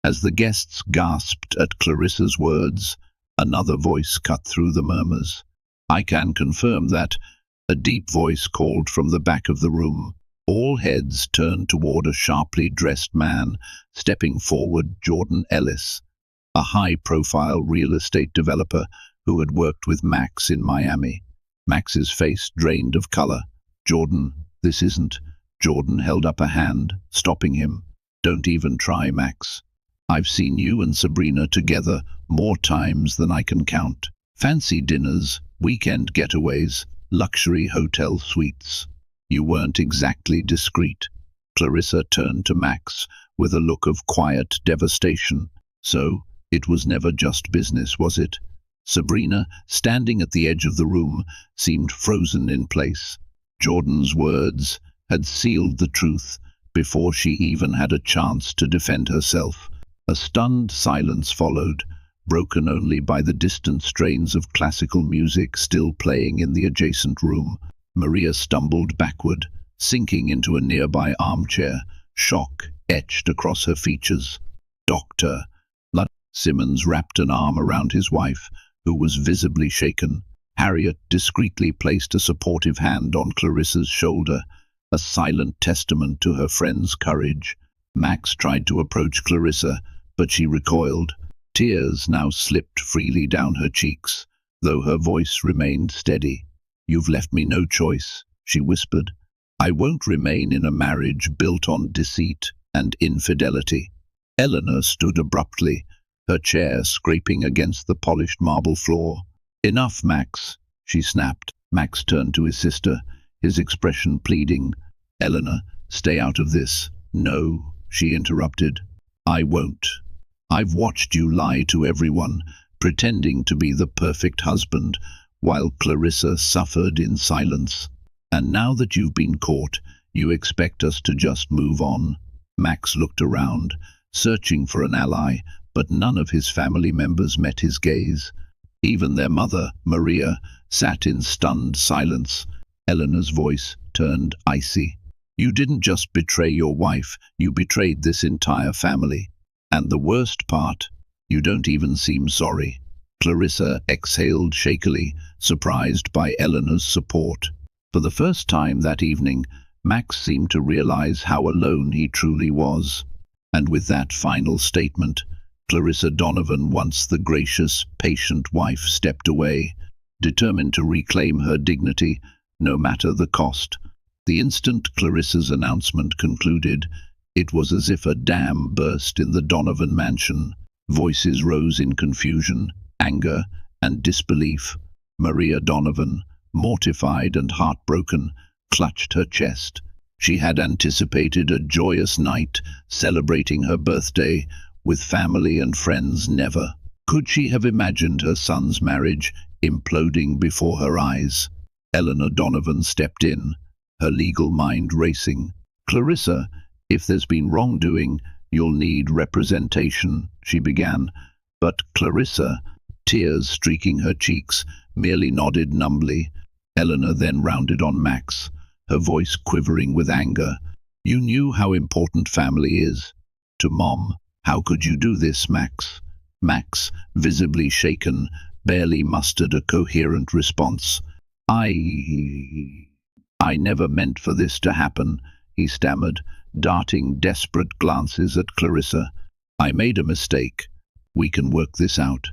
Speaker 1: As the guests gasped at Clarissa's words, another voice cut through the murmurs. "I can confirm that," a deep voice called from the back of the room. All heads turned toward a sharply dressed man, stepping forward, Jordan Ellis, a high-profile real estate developer who had worked with Max in Miami. Max's face drained of color. "Jordan, this isn't..." Jordan held up a hand, stopping him. "Don't even try, Max. I've seen you and Sabrina together more times than I can count. Fancy dinners, weekend getaways, luxury hotel suites. You weren't exactly discreet." Clarissa turned to Max with a look of quiet devastation. "So, it was never just business, was it?" Sabrina, standing at the edge of the room, seemed frozen in place. Jordan's words had sealed the truth before she even had a chance to defend herself. A stunned silence followed, broken only by the distant strains of classical music still playing in the adjacent room. Maria stumbled backward, sinking into a nearby armchair, shock etched across her features. "Doctor..." Simmons wrapped an arm around his wife, who was visibly shaken. Harriet discreetly placed a supportive hand on Clarissa's shoulder, a silent testament to her friend's courage. Max tried to approach Clarissa, but she recoiled. Tears now slipped freely down her cheeks, though her voice remained steady. "You've left me no choice," she whispered. "I won't remain in a marriage built on deceit and infidelity." Eleanor stood abruptly, her chair scraping against the polished marble floor. "Enough, Max," she snapped. Max turned to his sister, his expression pleading. "Eleanor, stay out of this." "No," she interrupted. "I won't. I've watched you lie to everyone, pretending to be the perfect husband, while Clarissa suffered in silence. "And now that you've been caught, you expect us to just move on?" Max looked around, searching for an ally, but none of his family members met his gaze. Even their mother, Maria, sat in stunned silence. Eleanor's voice turned icy. "You didn't just betray your wife, you betrayed this entire family. And the worst part, you don't even seem sorry." Clarissa exhaled shakily, surprised by Eleanor's support. For the first time that evening, Max seemed to realize how alone he truly was. And with that final statement, Clarissa Donovan, once the gracious, patient wife, stepped away, determined to reclaim her dignity, no matter the cost. The instant Clarissa's announcement concluded, it was as if a dam burst in the Donovan mansion. Voices rose in confusion, anger, and disbelief. Maria Donovan, mortified and heartbroken, clutched her chest. She had anticipated a joyous night, celebrating her birthday, with family and friends. Never could she have imagined her son's marriage imploding before her eyes. Eleanor Donovan stepped in, her legal mind racing. "Clarissa, if there's been wrongdoing, you'll need representation," she began. But Clarissa, tears streaking her cheeks, merely nodded numbly. Eleanor then rounded on Max, her voice quivering with anger. "You knew how important family is to Mom. How could you do this, Max?" Max, visibly shaken, barely mustered a coherent response. I never meant for this to happen," he stammered, darting desperate glances at Clarissa. "I made a mistake. We can work this out."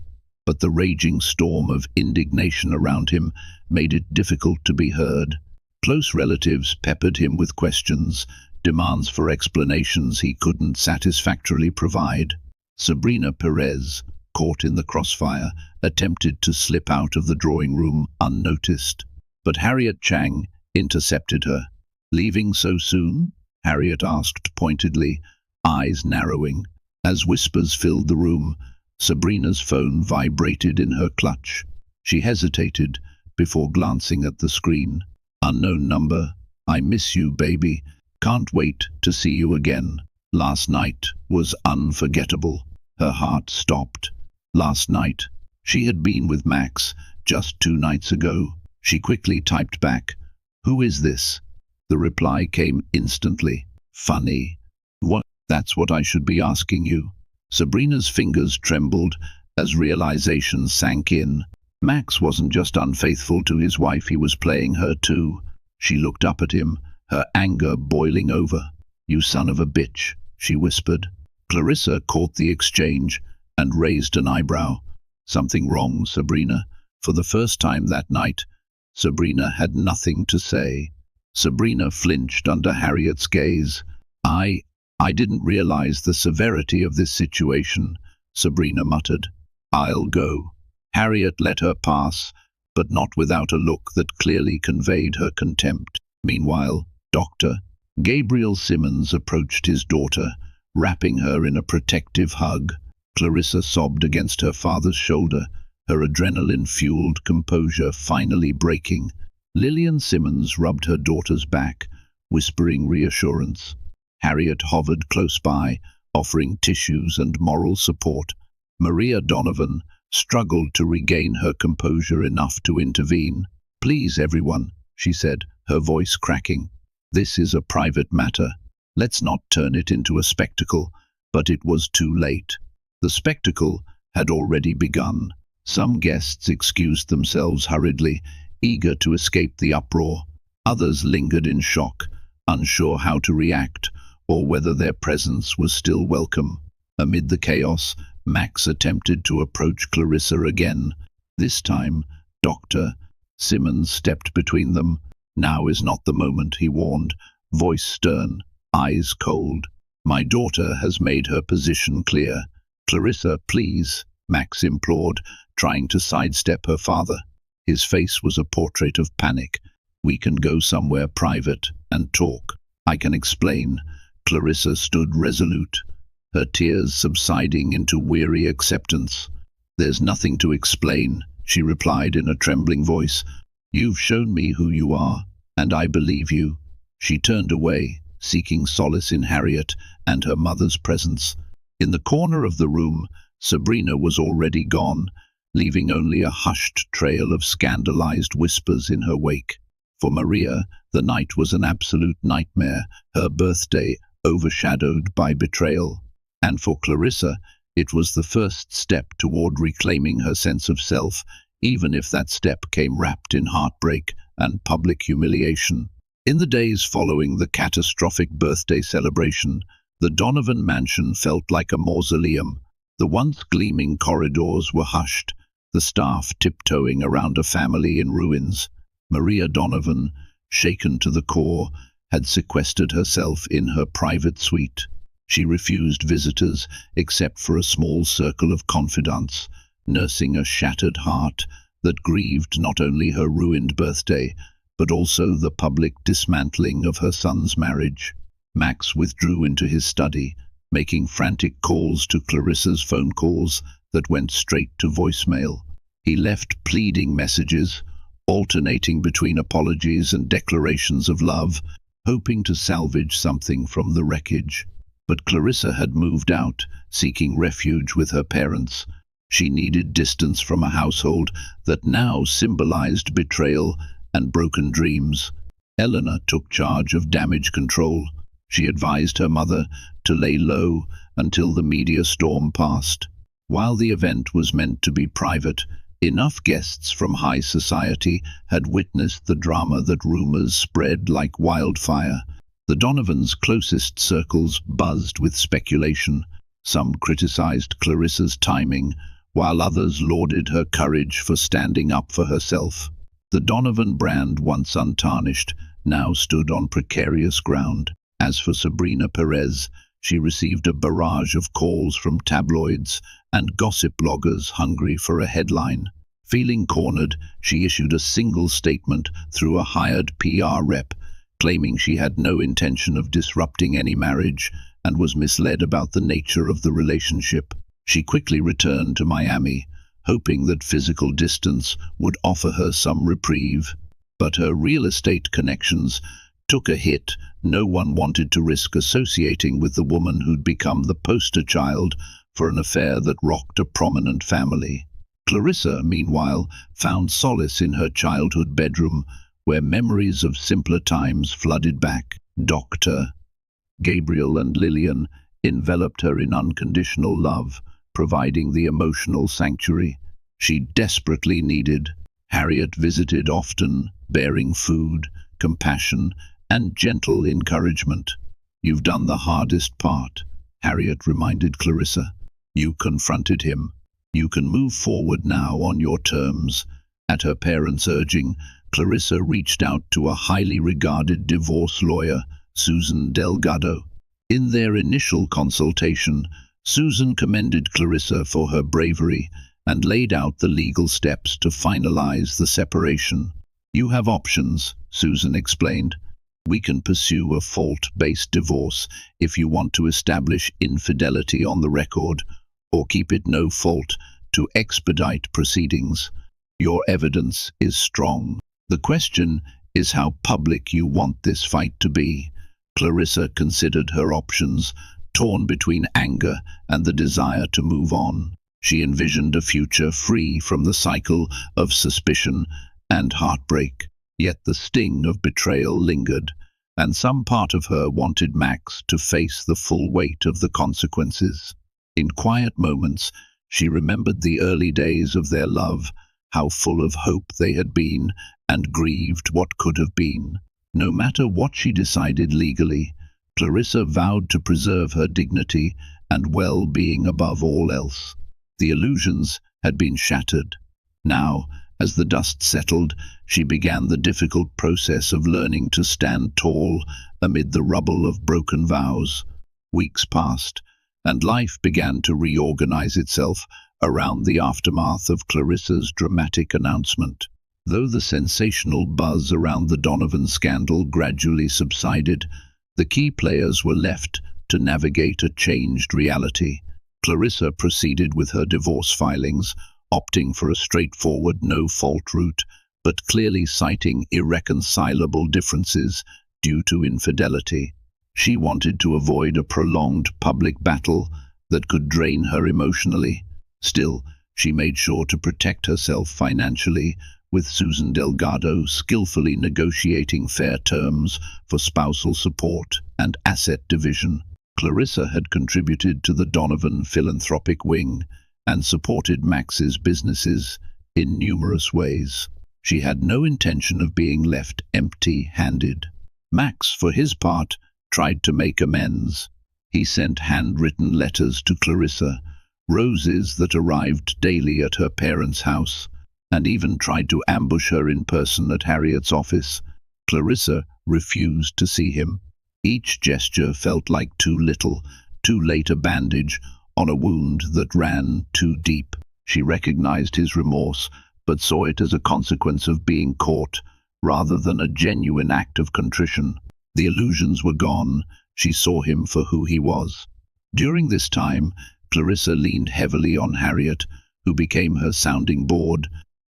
Speaker 1: But the raging storm of indignation around him made it difficult to be heard. Close relatives peppered him with questions, demands for explanations he couldn't satisfactorily provide. Sabrina Perez, caught in the crossfire, attempted to slip out of the drawing room unnoticed. But Harriet Chang intercepted her. "Leaving so soon?" Harriet asked pointedly, eyes narrowing. As whispers filled the room, Sabrina's phone vibrated in her clutch. She hesitated before glancing at the screen. "Unknown number. I miss you, baby. Can't wait to see you again. Last night was unforgettable." Her heart stopped. Last night. She had been with Max just 2 nights ago. She quickly typed back, "Who is this?" The reply came instantly. "Funny. What? That's what I should be asking you." Sabrina's fingers trembled as realization sank in. Max wasn't just unfaithful to his wife, he was playing her too. She looked up at him, her anger boiling over. "You son of a bitch," she whispered. Clarissa caught the exchange and raised an eyebrow. "Something wrong, Sabrina?" For the first time that night, Sabrina had nothing to say. Sabrina flinched under Harriet's gaze. I didn't realize the severity of this situation," Sabrina muttered. "I'll go." Harriet let her pass, but not without a look that clearly conveyed her contempt. Meanwhile, Dr. Gabriel Simmons approached his daughter, wrapping her in a protective hug. Clarissa sobbed against her father's shoulder, her adrenaline-fueled composure finally breaking. Lillian Simmons rubbed her daughter's back, whispering reassurance. Harriet hovered close by, offering tissues and moral support. Maria Donovan struggled to regain her composure enough to intervene. "Please, everyone," she said, her voice cracking. "This is a private matter. Let's not turn it into a spectacle." But it was too late. The spectacle had already begun. Some guests excused themselves hurriedly, eager to escape the uproar. Others lingered in shock, unsure how to react, or whether their presence was still welcome. Amid the chaos, Max attempted to approach Clarissa again. This time, Dr. Simmons stepped between them. "Now is not the moment," he warned, voice stern, eyes cold. "My daughter has made her position clear." "Clarissa, please," Max implored, trying to sidestep her father. His face was a portrait of panic. "We can go somewhere private and talk. I can explain." Clarissa stood resolute, her tears subsiding into weary acceptance. "There's nothing to explain," she replied in a trembling voice. "You've shown me who you are, and I believe you." She turned away, seeking solace in Harriet and her mother's presence. In the corner of the room, Sabrina was already gone, leaving only a hushed trail of scandalized whispers in her wake. For Maria, the night was an absolute nightmare, her birthday overshadowed by betrayal. And for Clarissa, it was the first step toward reclaiming her sense of self, even if that step came wrapped in heartbreak and public humiliation. In the days following the catastrophic birthday celebration, the Donovan mansion felt like a mausoleum. The once gleaming corridors were hushed, the staff tiptoeing around a family in ruins. Maria Donovan, shaken to the core, had sequestered herself in her private suite. She refused visitors except for a small circle of confidants, nursing a shattered heart that grieved not only her ruined birthday, but also the public dismantling of her son's marriage. Max withdrew into his study, making frantic calls to Clarissa's phone calls that went straight to voicemail. He left pleading messages, alternating between apologies and declarations of love, hoping to salvage something from the wreckage. But Clarissa had moved out, seeking refuge with her parents. She needed distance from a household that now symbolized betrayal and broken dreams. Eleanor took charge of damage control. She advised her mother to lay low until the media storm passed. While the event was meant to be private, enough guests from high society had witnessed the drama that rumors spread like wildfire. The Donovans' closest circles buzzed with speculation. Some criticized Clarissa's timing, while others lauded her courage for standing up for herself. The Donovan brand, once untarnished, now stood on precarious ground. As for Sabrina Perez, she received a barrage of calls from tabloids and gossip bloggers hungry for a headline. Feeling cornered, she issued a single statement through a hired PR rep, claiming she had no intention of disrupting any marriage and was misled about the nature of the relationship. She quickly returned to Miami, hoping that physical distance would offer her some reprieve. But her real estate connections took a hit. No one wanted to risk associating with the woman who'd become the poster child for an affair that rocked a prominent family. Clarissa, meanwhile, found solace in her childhood bedroom, where memories of simpler times flooded back. Dr. Gabriel and Lillian enveloped her in unconditional love, providing the emotional sanctuary she desperately needed. Harriet visited often, bearing food, compassion, and gentle encouragement. "You've done the hardest part," Harriet reminded Clarissa. "You confronted him. You can move forward now on your terms." At her parents' urging, Clarissa reached out to a highly regarded divorce lawyer, Susan Delgado. In their initial consultation, Susan commended Clarissa for her bravery and laid out the legal steps to finalize the separation. "You have options," Susan explained. "We can pursue a fault-based divorce if you want to establish infidelity on the record, or keep it no fault to expedite proceedings. Your evidence is strong. The question is how public you want this fight to be." Clarissa considered her options, torn between anger and the desire to move on. She envisioned a future free from the cycle of suspicion and heartbreak. Yet the sting of betrayal lingered, and some part of her wanted Max to face the full weight of the consequences. In quiet moments, she remembered the early days of their love, how full of hope they had been, and grieved what could have been. No matter what she decided legally, Clarissa vowed to preserve her dignity and well-being above all else. The illusions had been shattered. Now, as the dust settled, she began the difficult process of learning to stand tall amid the rubble of broken vows. Weeks passed, and life began to reorganize itself around the aftermath of Clarissa's dramatic announcement. Though the sensational buzz around the Donovan scandal gradually subsided, the key players were left to navigate a changed reality. Clarissa proceeded with her divorce filings, opting for a straightforward no-fault route, but clearly citing irreconcilable differences due to infidelity. She wanted to avoid a prolonged public battle that could drain her emotionally. Still, she made sure to protect herself financially, with Susan Delgado skillfully negotiating fair terms for spousal support and asset division. Clarissa had contributed to the Donovan philanthropic wing and supported Max's businesses in numerous ways. She had no intention of being left empty-handed. Max, for his part, tried to make amends. He sent handwritten letters to Clarissa, roses that arrived daily at her parents' house, and even tried to ambush her in person at Harriet's office. Clarissa refused to see him. Each gesture felt like too little, too late a bandage on a wound that ran too deep. She recognized his remorse, but saw it as a consequence of being caught, rather than a genuine act of contrition. The illusions were gone. She saw him for who he was. During this time, Clarissa leaned heavily on Harriet, who became her sounding board,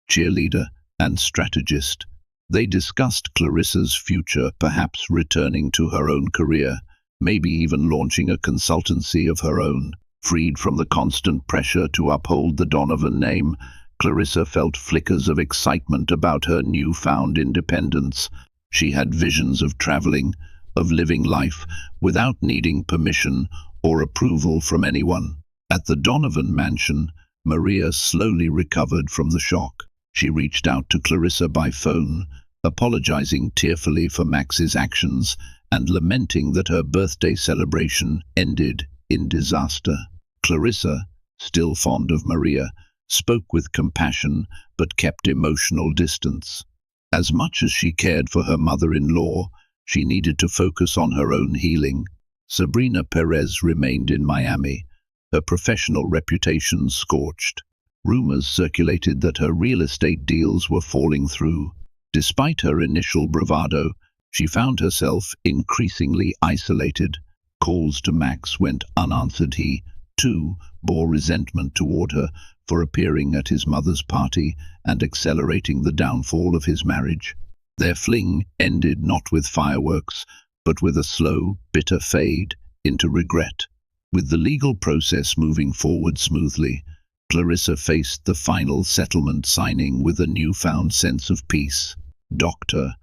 Speaker 1: cheerleader, and strategist. They discussed Clarissa's future, perhaps returning to her own career, maybe even launching a consultancy of her own. Freed from the constant pressure to uphold the Donovan name, Clarissa felt flickers of excitement about her newfound independence. She had visions of traveling, of living life without needing permission or approval from anyone. At the Donovan mansion, Maria slowly recovered from the shock. She reached out to Clarissa by phone, apologizing tearfully for Max's actions and lamenting that her birthday celebration ended in disaster. Clarissa, still fond of Maria, spoke with compassion but kept emotional distance. As much as she cared for her mother-in-law, she needed to focus on her own healing. Sabrina Perez remained in Miami, her professional reputation scorched. Rumors circulated that her real estate deals were falling through. Despite her initial bravado, she found herself increasingly isolated. Calls to Max went unanswered. He, too, bore resentment toward her for appearing at his mother's party and accelerating the downfall of his marriage. Their fling ended not with fireworks, but with a slow, bitter fade into regret. With the legal process moving forward smoothly, Clarissa faced the final settlement signing with a newfound sense of peace. Dr.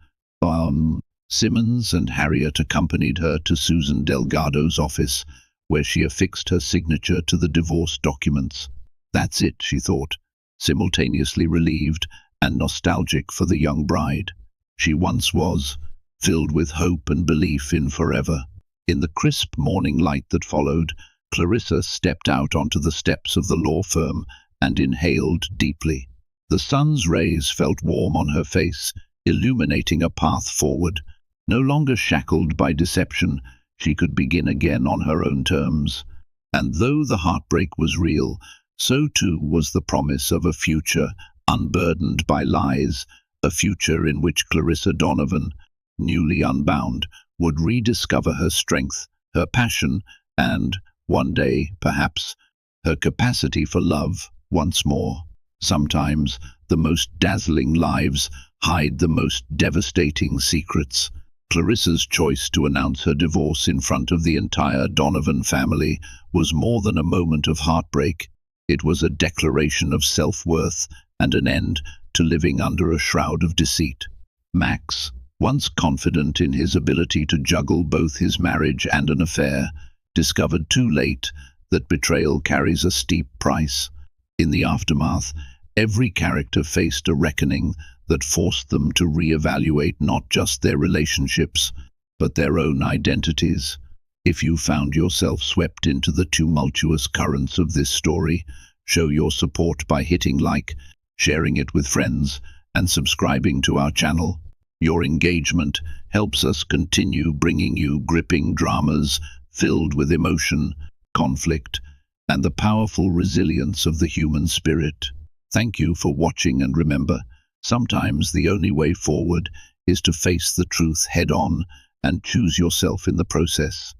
Speaker 1: Simmons and Harriet accompanied her to Susan Delgado's office, where she affixed her signature to the divorce documents. That's it, she thought, simultaneously relieved and nostalgic for the young bride she once was, filled with hope and belief in forever. In the crisp morning light that followed, Clarissa stepped out onto the steps of the law firm and inhaled deeply. The sun's rays felt warm on her face, illuminating a path forward. No longer shackled by deception, she could begin again on her own terms. And though the heartbreak was real, so too was the promise of a future unburdened by lies, a future in which Clarissa Donovan, newly unbound, would rediscover her strength, her passion, and, one day, perhaps, her capacity for love once more. Sometimes the most dazzling lives hide the most devastating secrets. Clarissa's choice to announce her divorce in front of the entire Donovan family was more than a moment of heartbreak. It was a declaration of self-worth and an end to living under a shroud of deceit. Max, once confident in his ability to juggle both his marriage and an affair, discovered too late that betrayal carries a steep price. In the aftermath, every character faced a reckoning that forced them to reevaluate not just their relationships, but their own identities. If you found yourself swept into the tumultuous currents of this story, show your support by hitting like, sharing it with friends, and subscribing to our channel. Your engagement helps us continue bringing you gripping dramas filled with emotion, conflict, and the powerful resilience of the human spirit. Thank you for watching, and remember, sometimes the only way forward is to face the truth head-on and choose yourself in the process.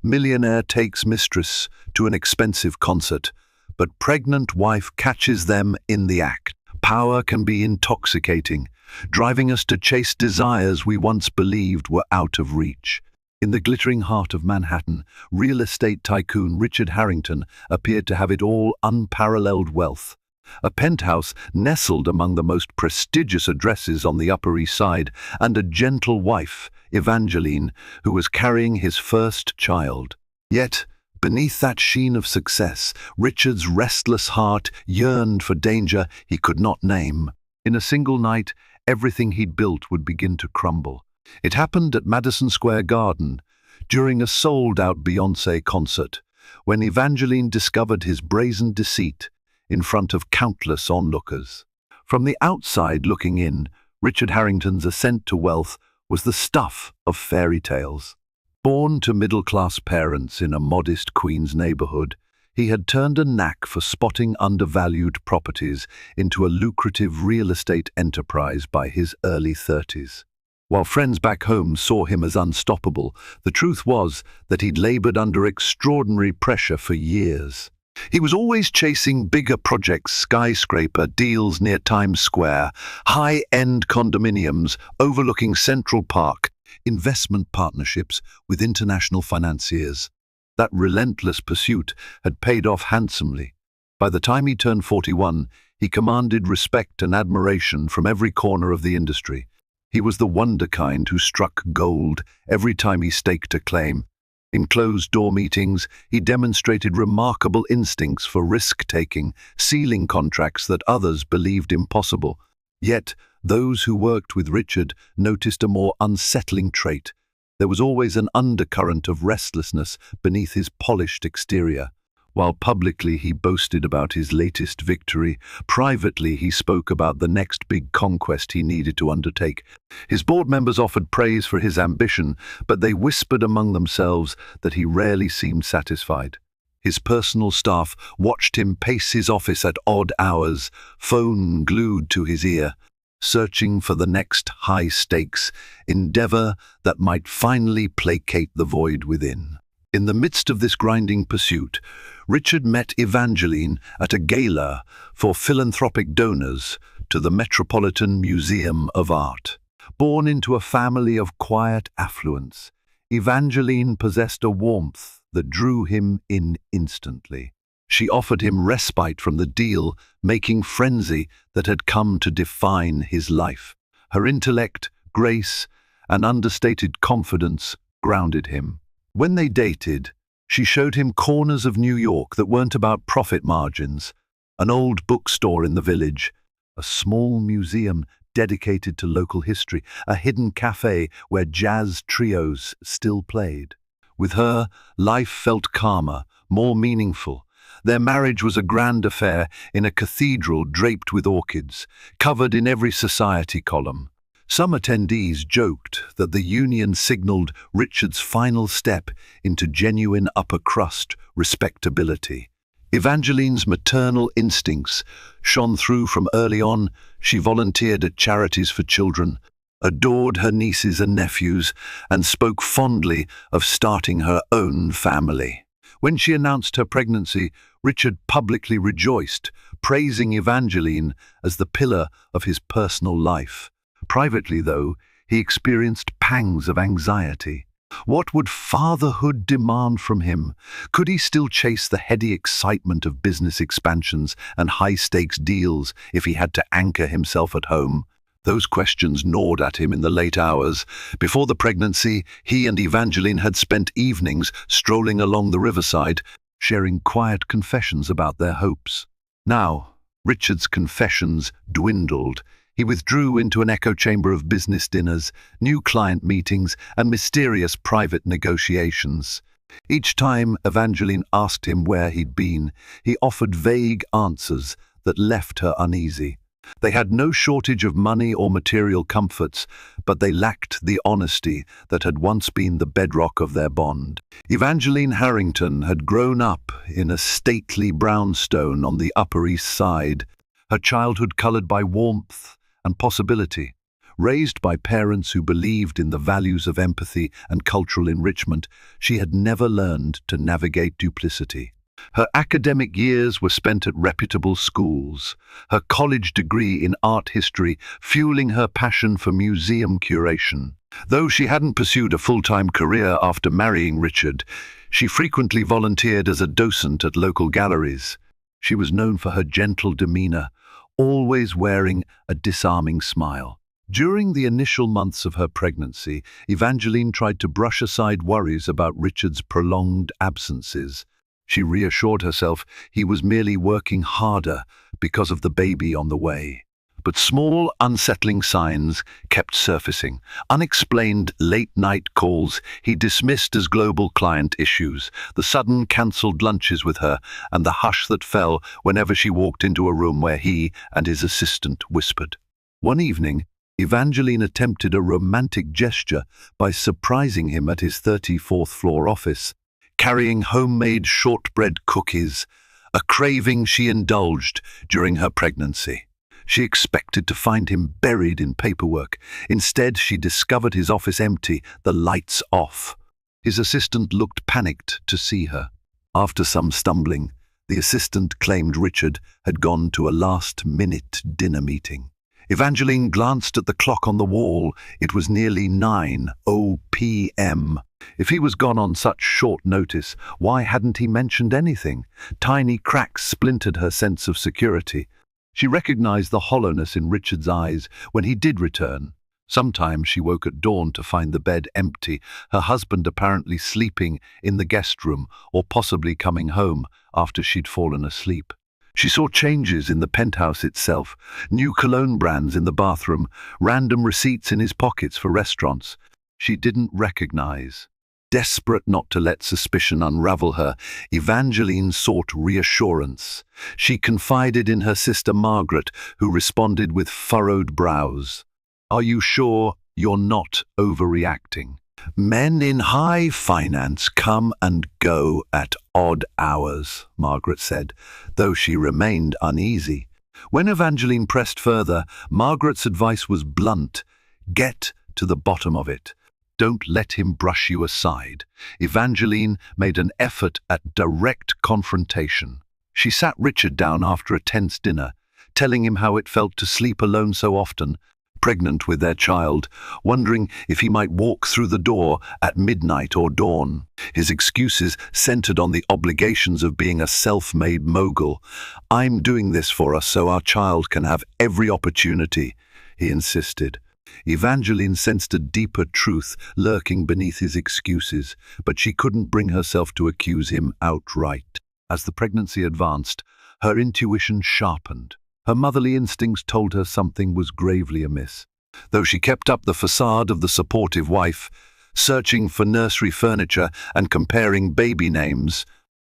Speaker 2: Millionaire takes mistress to an expensive concert, but pregnant wife catches them in the act. Power can be intoxicating, driving us to chase desires we once believed were out of reach. In the glittering heart of Manhattan, real estate tycoon Richard Harrington appeared to have it all: unparalleled wealth, a penthouse nestled among the most prestigious addresses on the Upper East Side, and a gentle wife, Evangeline, who was carrying his first child. Yet, beneath that sheen of success, Richard's restless heart yearned for danger he could not name. In a single night, everything he'd built would begin to crumble. It happened at Madison Square Garden, during a sold-out Beyoncé concert, when Evangeline discovered his brazen deceit in front of countless onlookers. From the outside looking in, Richard Harrington's ascent to wealth was the stuff of fairy tales. Born to middle-class parents in a modest Queens neighborhood, he had turned a knack for spotting undervalued properties into a lucrative real estate enterprise by his early 30s. While friends back home saw him as unstoppable, the truth was that he'd labored under extraordinary pressure for years. He was always chasing bigger projects: skyscraper deals near Times Square, high-end condominiums overlooking Central Park, investment partnerships with international financiers. That relentless pursuit had paid off handsomely. By the time he turned 41, he commanded respect and admiration from every corner of the industry. He was the wonderkind who struck gold every time he staked a claim. In closed-door meetings, he demonstrated remarkable instincts for risk-taking, sealing contracts that others believed impossible. Yet, those who worked with Richard noticed a more unsettling trait. There was always an undercurrent of restlessness beneath his polished exterior. While publicly he boasted about his latest victory, privately he spoke about the next big conquest he needed to undertake. His board members offered praise for his ambition, but they whispered among themselves that he rarely seemed satisfied. His personal staff watched him pace his office at odd hours, phone glued to his ear, searching for the next high-stakes endeavor that might finally placate the void within. In the midst of this grinding pursuit, Richard met Evangeline at a gala for philanthropic donors to the Metropolitan Museum of Art. Born into a family of quiet affluence, Evangeline possessed a warmth that drew him in instantly. She offered him respite from the deal-making frenzy that had come to define his life. Her intellect, grace, and understated confidence grounded him. When they dated, she showed him corners of New York that weren't about profit margins: an old bookstore in the village, a small museum dedicated to local history, a hidden cafe where jazz trios still played. With her, life felt calmer, more meaningful. Their marriage was a grand affair in a cathedral draped with orchids, covered in every society column. Some attendees joked that the union signaled Richard's final step into genuine upper-crust respectability. Evangeline's maternal instincts shone through from early on. She volunteered at charities for children, adored her nieces and nephews, and spoke fondly of starting her own family. When she announced her pregnancy, Richard publicly rejoiced, praising Evangeline as the pillar of his personal life. Privately, though, he experienced pangs of anxiety. What would fatherhood demand from him? Could he still chase the heady excitement of business expansions and high-stakes deals if he had to anchor himself at home? Those questions gnawed at him in the late hours. Before the pregnancy, he and Evangeline had spent evenings strolling along the riverside, sharing quiet confessions about their hopes. Now, Richard's confessions dwindled. He withdrew into an echo chamber of business dinners, new client meetings, and mysterious private negotiations. Each time Evangeline asked him where he'd been, he offered vague answers that left her uneasy. They had no shortage of money or material comforts, but they lacked the honesty that had once been the bedrock of their bond. Evangeline Harrington had grown up in a stately brownstone on the Upper East Side, her childhood colored by warmth and possibility. Raised by parents who believed in the values of empathy and cultural enrichment, she had never learned to navigate duplicity. Her academic years were spent at reputable schools, her college degree in art history fueling her passion for museum curation. Though she hadn't pursued a full-time career after marrying Richard, she frequently volunteered as a docent at local galleries. She was known for her gentle demeanor, always wearing a disarming smile. During the initial months of her pregnancy, Evangeline tried to brush aside worries about Richard's prolonged absences. She reassured herself he was merely working harder because of the baby on the way. But small, unsettling signs kept surfacing. Unexplained late-night calls he dismissed as global client issues, the sudden cancelled lunches with her, and the hush that fell whenever she walked into a room where he and his assistant whispered. One evening, Evangeline attempted a romantic gesture by surprising him at his 34th floor office, carrying homemade shortbread cookies, a craving she indulged during her pregnancy. She expected to find him buried in paperwork. Instead, she discovered his office empty, the lights off. His assistant looked panicked to see her. After some stumbling, the assistant claimed Richard had gone to a last-minute dinner meeting. Evangeline glanced at the clock on the wall. It was nearly 9:00 p.m. If he was gone on such short notice, why hadn't he mentioned anything? Tiny cracks splintered her sense of security. She recognized the hollowness in Richard's eyes when he did return. Sometimes she woke at dawn to find the bed empty, her husband apparently sleeping in the guest room or possibly coming home after she'd fallen asleep. She saw changes in the penthouse itself, new cologne brands in the bathroom, random receipts in his pockets for restaurants she didn't recognize. Desperate not to let suspicion unravel her, Evangeline sought reassurance. She confided in her sister Margaret, who responded with furrowed brows. "Are you sure you're not overreacting? Men in high finance come and go at odd hours," Margaret said, though she remained uneasy. When Evangeline pressed further, Margaret's advice was blunt. Get to the bottom of it. Don't let him brush you aside. Evangeline made an effort at direct confrontation. She sat Richard down after a tense dinner, telling him how it felt to sleep alone so often, pregnant with their child, wondering if he might walk through the door at midnight or dawn. His excuses centered on the obligations of being a self-made mogul. "I'm doing this for us so our child can have every opportunity," he insisted. Evangeline sensed a deeper truth lurking beneath his excuses, but she couldn't bring herself to accuse him outright. As the pregnancy advanced, her intuition sharpened. Her motherly instincts told her something was gravely amiss. Though she kept up the facade of the supportive wife, searching for nursery furniture and comparing baby names,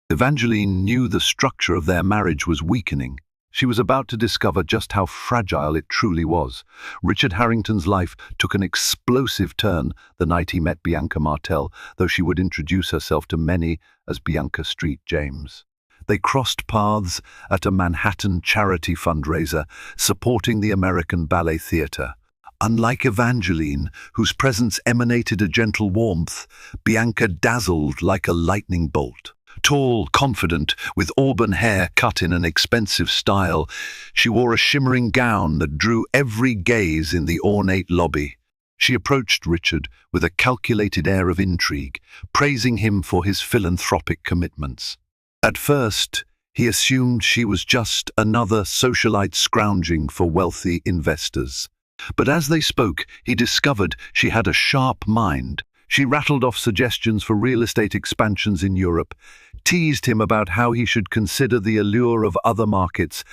Speaker 2: Evangeline knew the structure of their marriage was weakening. She was about to discover just how fragile it truly was. Richard Harrington's life took an explosive turn the night he met Bianca Martel, though she would introduce herself to many as Bianca Street James. They crossed paths at a Manhattan charity fundraiser supporting the American Ballet Theatre. Unlike Evangeline, whose presence emanated a gentle warmth, Bianca dazzled like a lightning bolt. Tall, confident, with auburn hair cut in an expensive style, she wore a shimmering gown that drew every gaze in the ornate lobby. She approached Richard with a calculated air of intrigue, praising him for his philanthropic commitments. At first, he assumed she was just another socialite scrounging for wealthy investors. But as they spoke, he discovered she had a sharp mind. She rattled off suggestions for real estate expansions in Europe, teased him about how he should consider the allure of other markets,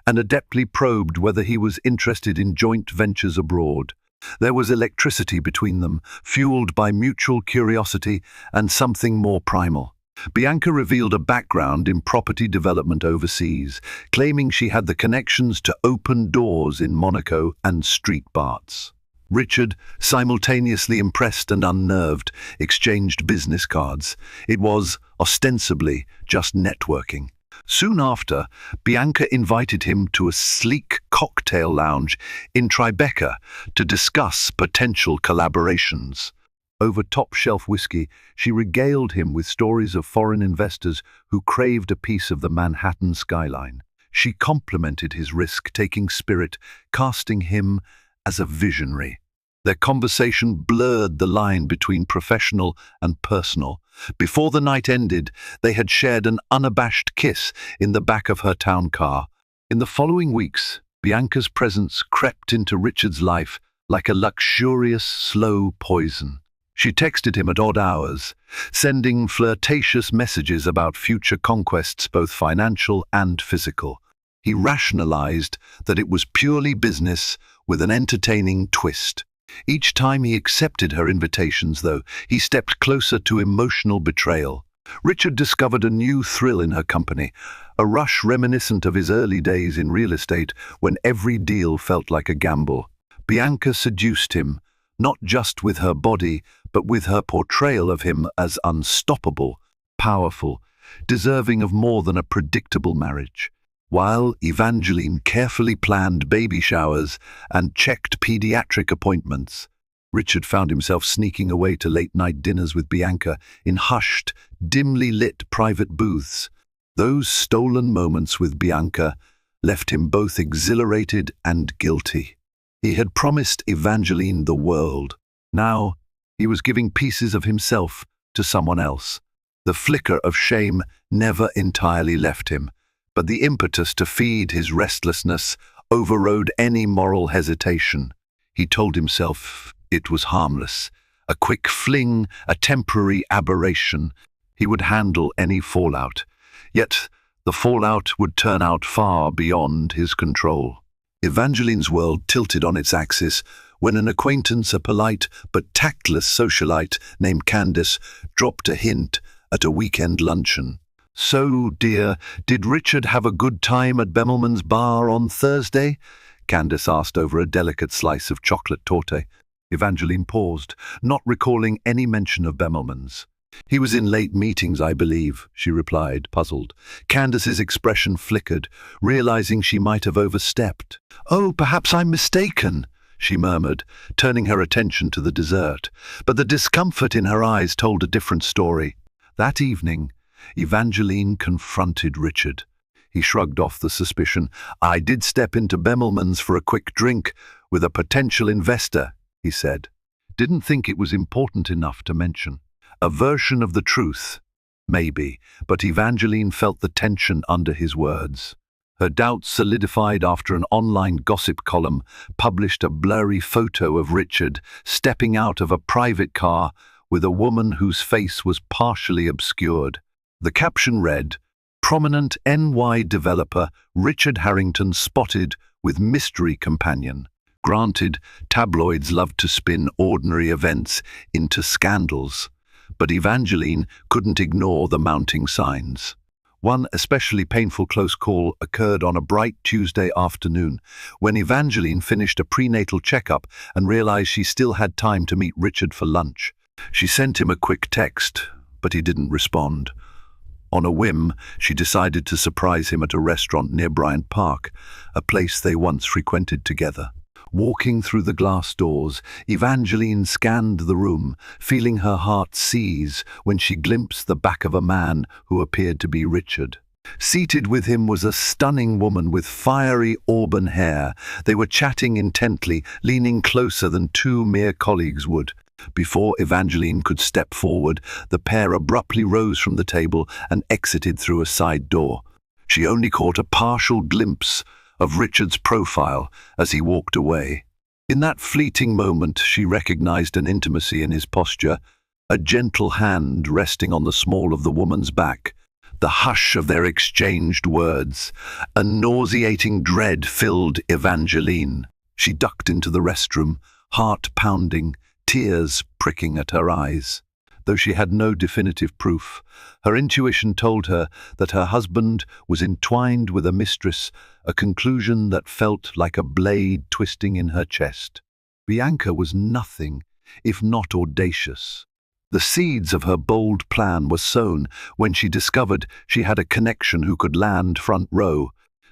Speaker 2: and adeptly probed whether he was interested in joint ventures abroad. There was electricity between them, fueled by mutual curiosity and something more primal. Bianca revealed a background in property development overseas, claiming she had the connections to open doors in Monaco and street Barts. Richard, simultaneously impressed and unnerved, exchanged business cards. It was, ostensibly, just networking. Soon after, Bianca invited him to a sleek cocktail lounge in Tribeca to discuss potential collaborations. Over top-shelf whiskey, she regaled him with stories of foreign investors who craved a piece of the Manhattan skyline. She complimented his risk-taking spirit, casting him as a visionary. Their conversation blurred the line between professional and personal. Before the night ended, they had shared an unabashed kiss in the back of her town car. In the following weeks, Bianca's presence crept into Richard's life like a luxurious, slow poison. She texted him at odd hours, sending flirtatious messages about future conquests, both financial and physical. He rationalized that it was purely business with an entertaining twist. Each time he accepted her invitations, though, he stepped closer to emotional betrayal. Richard discovered a new thrill in her company, a rush reminiscent of his early days in real estate when every deal felt like a gamble. Bianca seduced him, not just with her body, but with her portrayal of him as unstoppable, powerful, deserving of more than a predictable marriage. While Evangeline carefully planned baby showers and checked pediatric appointments, Richard found himself sneaking away to late-night dinners with Bianca in hushed, dimly lit private booths. Those stolen moments with Bianca left him both exhilarated and guilty. He had promised Evangeline the world. Now, he was giving pieces of himself to someone else. The flicker of shame never entirely left him, but the impetus to feed his restlessness overrode any moral hesitation. He told himself it was harmless, a quick fling, a temporary aberration. He would handle any fallout. Yet the fallout would turn out far beyond his control. Evangeline's world tilted on its axis when an acquaintance, a polite but tactless socialite named Candace, dropped a hint at a weekend luncheon. "So, dear, did Richard have a good time at Bemelman's bar on Thursday?" Candace asked over a delicate slice of chocolate torte. Evangeline paused, not recalling any mention of Bemelman's. "He was in late meetings, I believe," she replied, puzzled. Candace's expression flickered, realizing she might have overstepped. "Oh, perhaps I'm mistaken," she murmured, turning her attention to the dessert. But the discomfort in her eyes told a different story. That evening, Evangeline confronted Richard. He shrugged off the suspicion. "I did step into Bemelman's for a quick drink with a potential investor," he said. "Didn't think it was important enough to mention." A version of the truth, maybe, but Evangeline felt the tension under his words. Her doubts solidified after an online gossip column published a blurry photo of Richard stepping out of a private car with a woman whose face was partially obscured. The caption read, "Prominent NY developer Richard Harrington spotted with mystery companion." Granted, tabloids love to spin ordinary events into scandals, but Evangeline couldn't ignore the mounting signs. One especially painful close call occurred on a bright Tuesday afternoon when Evangeline finished a prenatal checkup and realized she still had time to meet Richard for lunch. She sent him a quick text, but he didn't respond. On a whim, she decided to surprise him at a restaurant near Bryant Park, a place they once frequented together. Walking through the glass doors, Evangeline scanned the room, feeling her heart seize when she glimpsed the back of a man who appeared to be Richard. Seated with him was a stunning woman with fiery auburn hair. They were chatting intently, leaning closer than two mere colleagues would. Before Evangeline could step forward, the pair abruptly rose from the table and exited through a side door. She only caught a partial glimpse of Richard's profile as he walked away. In that fleeting moment, she recognized an intimacy in his posture, a gentle hand resting on the small of the woman's back, the hush of their exchanged words. A nauseating dread filled Evangeline. She ducked into the restroom, heart pounding, tears pricking at her eyes. Though she had no definitive proof, her intuition told her that her husband was entwined with a mistress, a conclusion that felt like a blade twisting in her chest. Bianca was nothing if not audacious. The seeds of her bold plan were sown when she discovered she had a connection who could land front row.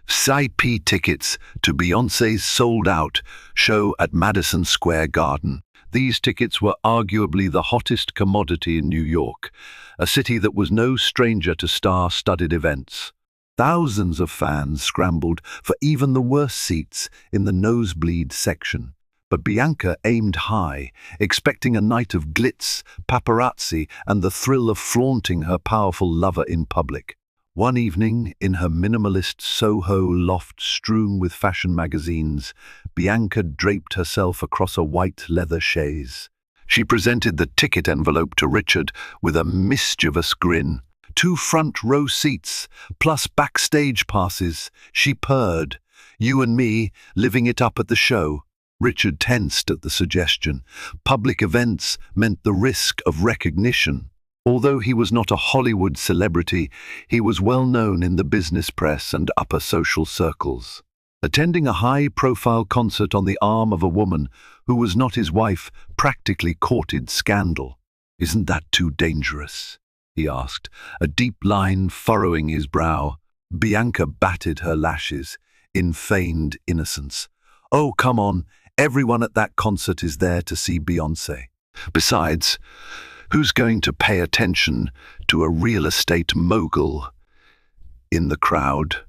Speaker 2: VIP tickets to Beyoncé's sold-out show at Madison Square Garden. These tickets were arguably the hottest commodity in New York, a city that was no stranger to star-studded events. Thousands of fans scrambled for even the worst seats in the nosebleed section. But Bianca aimed high, expecting a night of glitz, paparazzi, and the thrill of flaunting her powerful lover in public. One evening, in her minimalist Soho loft strewn with fashion magazines, Bianca draped herself across a white leather chaise. She presented the ticket envelope to Richard with a mischievous grin. 2 front-row seats, plus backstage passes, she purred. You and me, living it up at the show. Richard tensed at the suggestion. Public events meant the risk of recognition. Although he was not a Hollywood celebrity, he was well known in the business press and upper social circles. Attending a high-profile concert on the arm of a woman who was not his wife practically courted scandal. "Isn't that too dangerous?" he asked, a deep line furrowing his brow. Bianca batted her lashes in feigned innocence. "Oh, come on, everyone at that concert is there to see Beyoncé. Besides, who's going to pay attention to a real estate mogul in the crowd?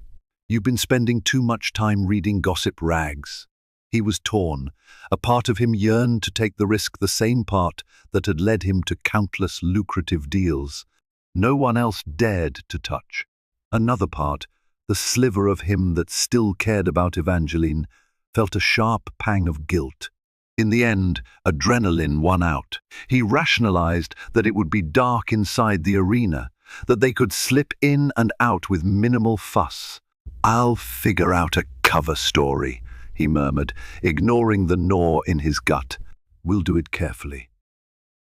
Speaker 2: You've been spending too much time reading gossip rags." He was torn. A part of him yearned to take the risk, the same part that had led him to countless lucrative deals no one else dared to touch. Another part, the sliver of him that still cared about Evangeline, felt a sharp pang of guilt. In the end, adrenaline won out. He rationalized that it would be dark inside the arena, that they could slip in and out with minimal fuss. "I'll figure out a cover story," he murmured, ignoring the gnaw in his gut. "We'll do it carefully."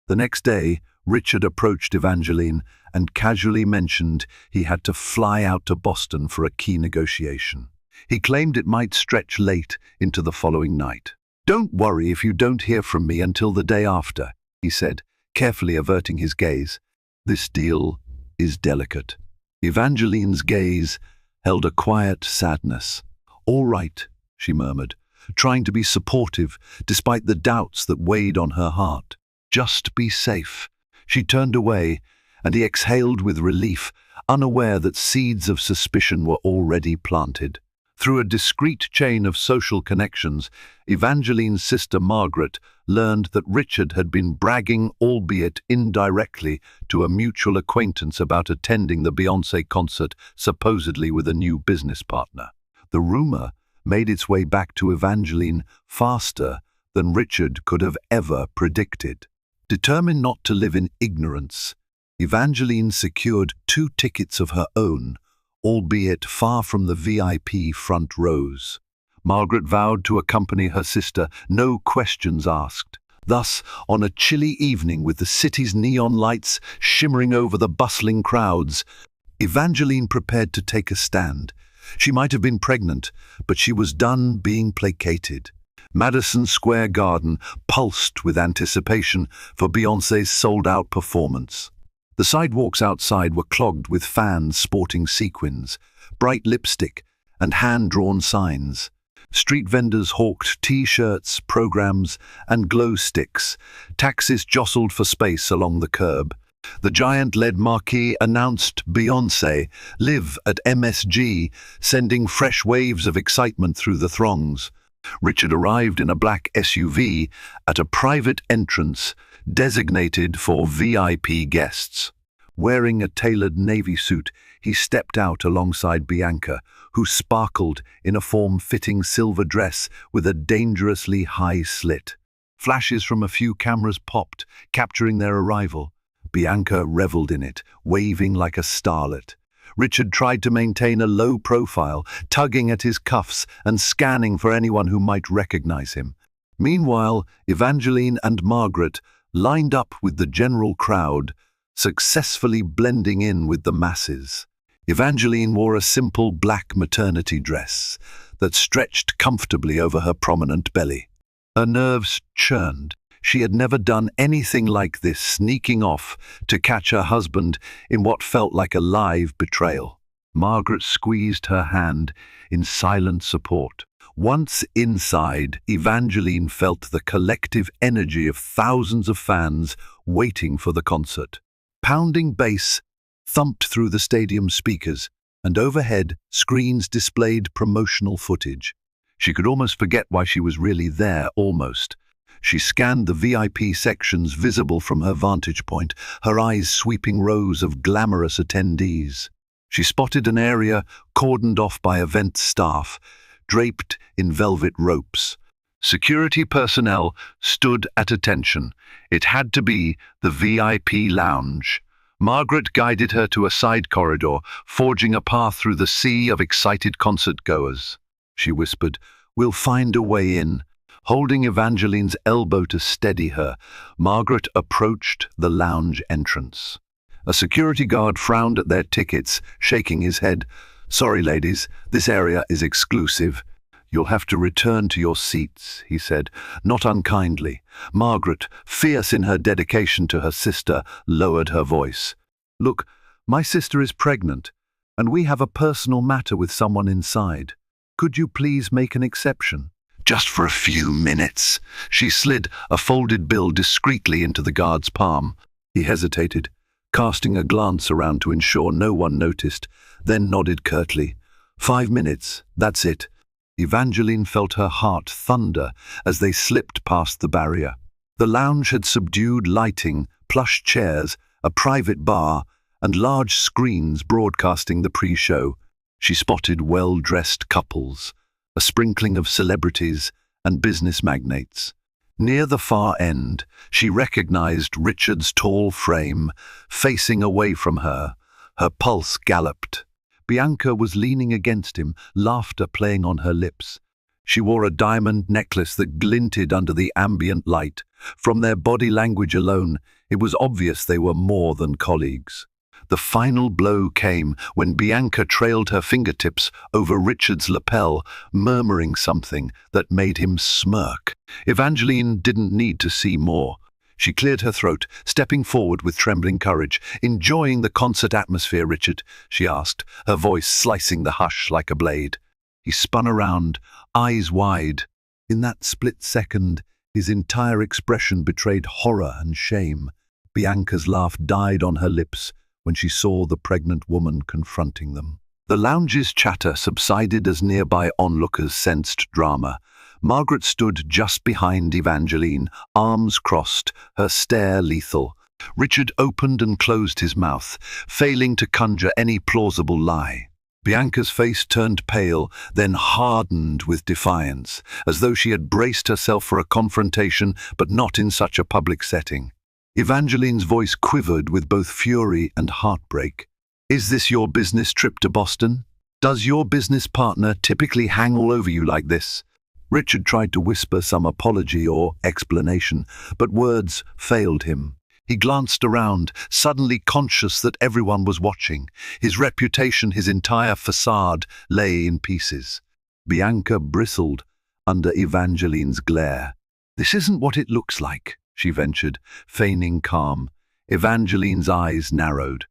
Speaker 2: The next day, Richard approached Evangeline and casually mentioned he had to fly out to Boston for a key negotiation. He claimed it might stretch late into the following night. "Don't worry if you don't hear from me until the day after," he said, carefully averting his gaze. "This deal is delicate." Evangeline's gaze held a quiet sadness. "All right," she murmured, trying to be supportive despite the doubts that weighed on her heart. "Just be safe." She turned away, and he exhaled with relief, unaware that seeds of suspicion were already planted. Through a discreet chain of social connections, Evangeline's sister Margaret learned that Richard had been bragging, albeit indirectly, to a mutual acquaintance about attending the Beyoncé concert, supposedly with a new business partner. The rumor made its way back to Evangeline faster than Richard could have ever predicted. Determined not to live in ignorance, Evangeline secured 2 tickets of her own, albeit far from the VIP front rows. Margaret vowed to accompany her sister, no questions asked. Thus, on a chilly evening with the city's neon lights shimmering over the bustling crowds, Evangeline prepared to take a stand. She might have been pregnant, but she was done being placated. Madison Square Garden pulsed with anticipation for Beyoncé's sold-out performance. The sidewalks outside were clogged with fans sporting sequins, bright lipstick, and hand-drawn signs. Street vendors hawked T-shirts, programs, and glow sticks. Taxis jostled for space along the curb. The giant LED marquee announced Beyoncé live at MSG, sending fresh waves of excitement through the throngs. Richard arrived in a black SUV at a private entrance designated for VIP guests. Wearing a tailored navy suit, he stepped out alongside Bianca, who sparkled in a form-fitting silver dress with a dangerously high slit. Flashes from a few cameras popped, capturing their arrival. Bianca reveled in it, waving like a starlet. Richard tried to maintain a low profile, tugging at his cuffs and scanning for anyone who might recognize him. Meanwhile, Evangeline and Margaret lined up with the general crowd, successfully blending in with the masses. Evangeline wore a simple black maternity dress that stretched comfortably over her prominent belly. Her nerves churned. She had never done anything like this, sneaking off to catch her husband in what felt like a live betrayal. Margaret squeezed her hand in silent support. Once inside, Evangeline felt the collective energy of thousands of fans waiting for the concert. Pounding bass thumped through the stadium speakers, and overhead, screens displayed promotional footage. She could almost forget why she was really there, almost. She scanned the VIP sections visible from her vantage point, her eyes sweeping rows of glamorous attendees. She spotted an area cordoned off by event staff, draped in velvet ropes. Security personnel stood at attention. It had to be the VIP lounge. Margaret guided her to a side corridor, forging a path through the sea of excited concert-goers. She whispered, "We'll find a way in." Holding Evangeline's elbow to steady her, Margaret approached the lounge entrance. A security guard frowned at their tickets, shaking his head. "Sorry, ladies, this area is exclusive. You'll have to return to your seats," he said, not unkindly. Margaret, fierce in her dedication to her sister, lowered her voice. "Look, my sister is pregnant, and we have a personal matter with someone inside. Could you please make an exception?" "Just for a few minutes." She slid a folded bill discreetly into the guard's palm. He hesitated, casting a glance around to ensure no one noticed, then nodded curtly. 5 minutes, that's it." Evangeline felt her heart thunder as they slipped past the barrier. The lounge had subdued lighting, plush chairs, a private bar, and large screens broadcasting the pre-show. She spotted well-dressed couples, a sprinkling of celebrities and business magnates. Near the far end, she recognized Richard's tall frame, facing away from her. Her pulse galloped. Bianca was leaning against him, laughter playing on her lips. She wore a diamond necklace that glinted under the ambient light. From their body language alone, it was obvious they were more than colleagues. The final blow came when Bianca trailed her fingertips over Richard's lapel, murmuring something that made him smirk. Evangeline didn't need to see more. She cleared her throat, stepping forward with trembling courage. "Enjoying the concert atmosphere, Richard?" she asked, her voice slicing the hush like a blade. He spun around, eyes wide. In that split second, his entire expression betrayed horror and shame. Bianca's laugh died on her lips when she saw the pregnant woman confronting them. The lounge's chatter subsided as nearby onlookers sensed drama. Margaret stood just behind Evangeline, arms crossed, her stare lethal. Richard opened and closed his mouth, failing to conjure any plausible lie. Bianca's face turned pale, then hardened with defiance, as though she had braced herself for a confrontation, but not in such a public setting. Evangeline's voice quivered with both fury and heartbreak. "Is this your business trip to Boston? Does your business partner typically hang all over you like this?" Richard tried to whisper some apology or explanation, but words failed him. He glanced around, suddenly conscious that everyone was watching. His reputation, his entire facade, lay in pieces. Bianca bristled under Evangeline's glare. "This isn't what it looks like," she ventured, feigning calm. Evangeline's eyes narrowed.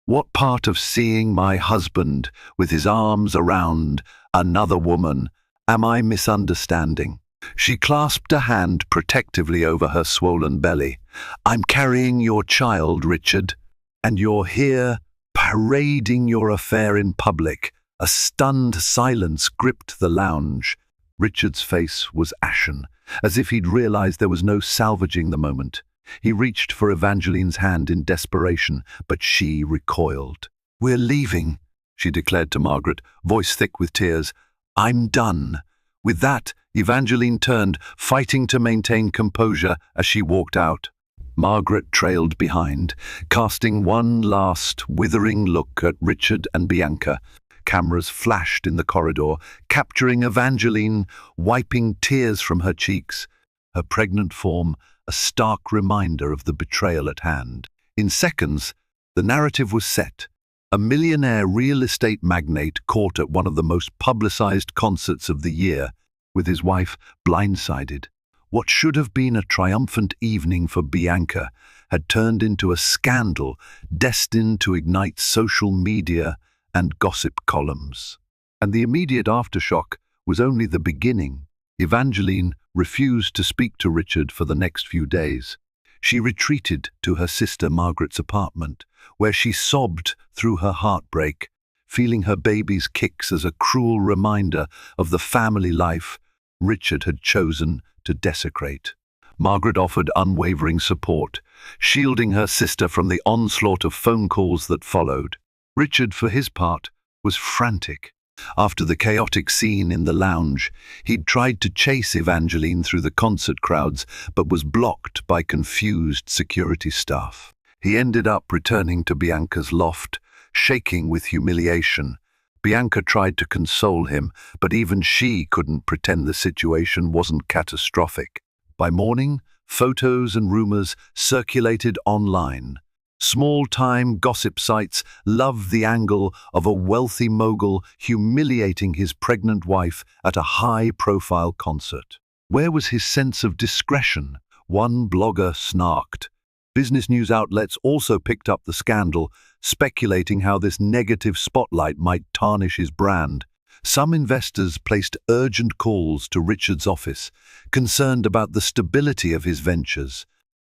Speaker 2: "What part of seeing my husband with his arms around another woman am I misunderstanding?" She clasped a hand protectively over her swollen belly. "I'm carrying your child, Richard, and you're here parading your affair in public." A stunned silence gripped the lounge. Richard's face was ashen, as if he'd realized there was no salvaging the moment. He reached for Evangeline's hand in desperation, but she recoiled. "We're leaving," she declared to Margaret, voice thick with tears. "I'm done." With that, Evangeline turned, fighting to maintain composure as she walked out. Margaret trailed behind, casting one last, withering look at Richard and Bianca. Cameras flashed in the corridor, capturing Evangeline, wiping tears from her cheeks, her pregnant form a stark reminder of the betrayal at hand. In seconds, the narrative was set. A millionaire real estate magnate caught at one of the most publicized concerts of the year, with his wife blindsided, What should have been a triumphant evening for Bianca had turned into a scandal destined to ignite social media and gossip columns. And the immediate aftershock was only the beginning. Evangeline refused to speak to Richard for the next few days. She retreated to her sister Margaret's apartment, where she sobbed through her heartbreak, feeling her baby's kicks as a cruel reminder of the family life Richard had chosen to desecrate. Margaret offered unwavering support, shielding her sister from the onslaught of phone calls that followed. Richard, for his part, was frantic. After the chaotic scene in the lounge, he'd tried to chase Evangeline through the concert crowds, but was blocked by confused security staff. He ended up returning to Bianca's loft, shaking with humiliation. Bianca tried to console him, but even she couldn't pretend the situation wasn't catastrophic. By morning, photos and rumors circulated online. Small-time gossip sites loved the angle of a wealthy mogul humiliating his pregnant wife at a high-profile concert. Where was his sense of discretion? One blogger snarked. Business news outlets also picked up the scandal, speculating how this negative spotlight might tarnish his brand. Some investors placed urgent calls to Richard's office, concerned about the stability of his ventures.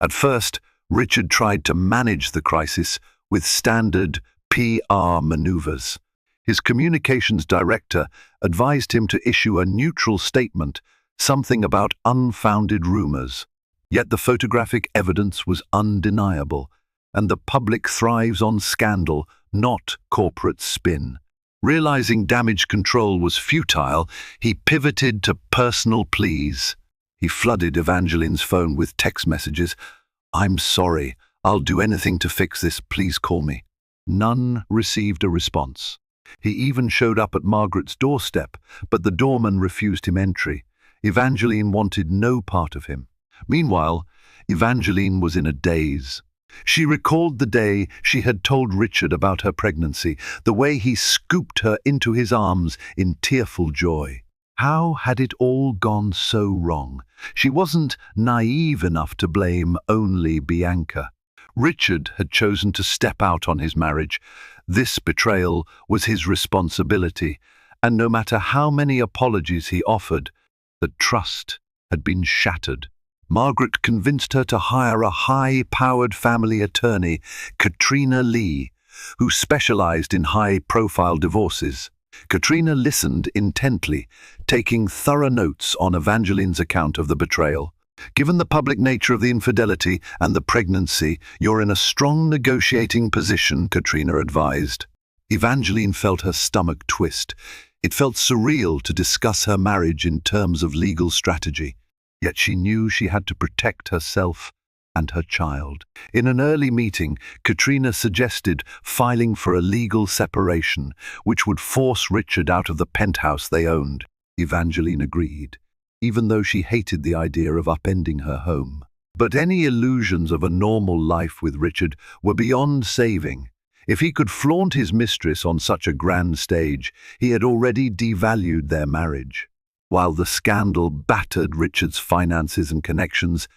Speaker 2: At first, Richard tried to manage the crisis with standard PR maneuvers. His communications director advised him to issue a neutral statement, something about unfounded rumors. Yet the photographic evidence was undeniable, and the public thrives on scandal, not corporate spin. Realizing damage control was futile, he pivoted to personal pleas. He flooded Evangeline's phone with text messages. "I'm sorry. I'll do anything to fix this. Please call me." None received a response. He even showed up at Margaret's doorstep, but the doorman refused him entry. Evangeline wanted no part of him. Meanwhile, Evangeline was in a daze. She recalled the day she had told Richard about her pregnancy, the way he scooped her into his arms in tearful joy. How had it all gone so wrong? She wasn't naive enough to blame only Bianca. Richard had chosen to step out on his marriage. This betrayal was his responsibility, and no matter how many apologies he offered, the trust had been shattered. Margaret convinced her to hire a high-powered family attorney, Katrina Lee, who specialized in high-profile divorces. Katrina listened intently, taking thorough notes on Evangeline's account of the betrayal. "Given the public nature of the infidelity and the pregnancy, you're in a strong negotiating position," Katrina advised. Evangeline felt her stomach twist. It felt surreal to discuss her marriage in terms of legal strategy. Yet she knew she had to protect herself and her child. In an early meeting, Katrina suggested filing for a legal separation, which would force Richard out of the penthouse they owned. Evangeline agreed, even though she hated the idea of upending her home. But any illusions of a normal life with Richard were beyond saving. If he could flaunt his mistress on such a grand stage, he had already devalued their marriage. While the scandal battered Richard's finances and connections,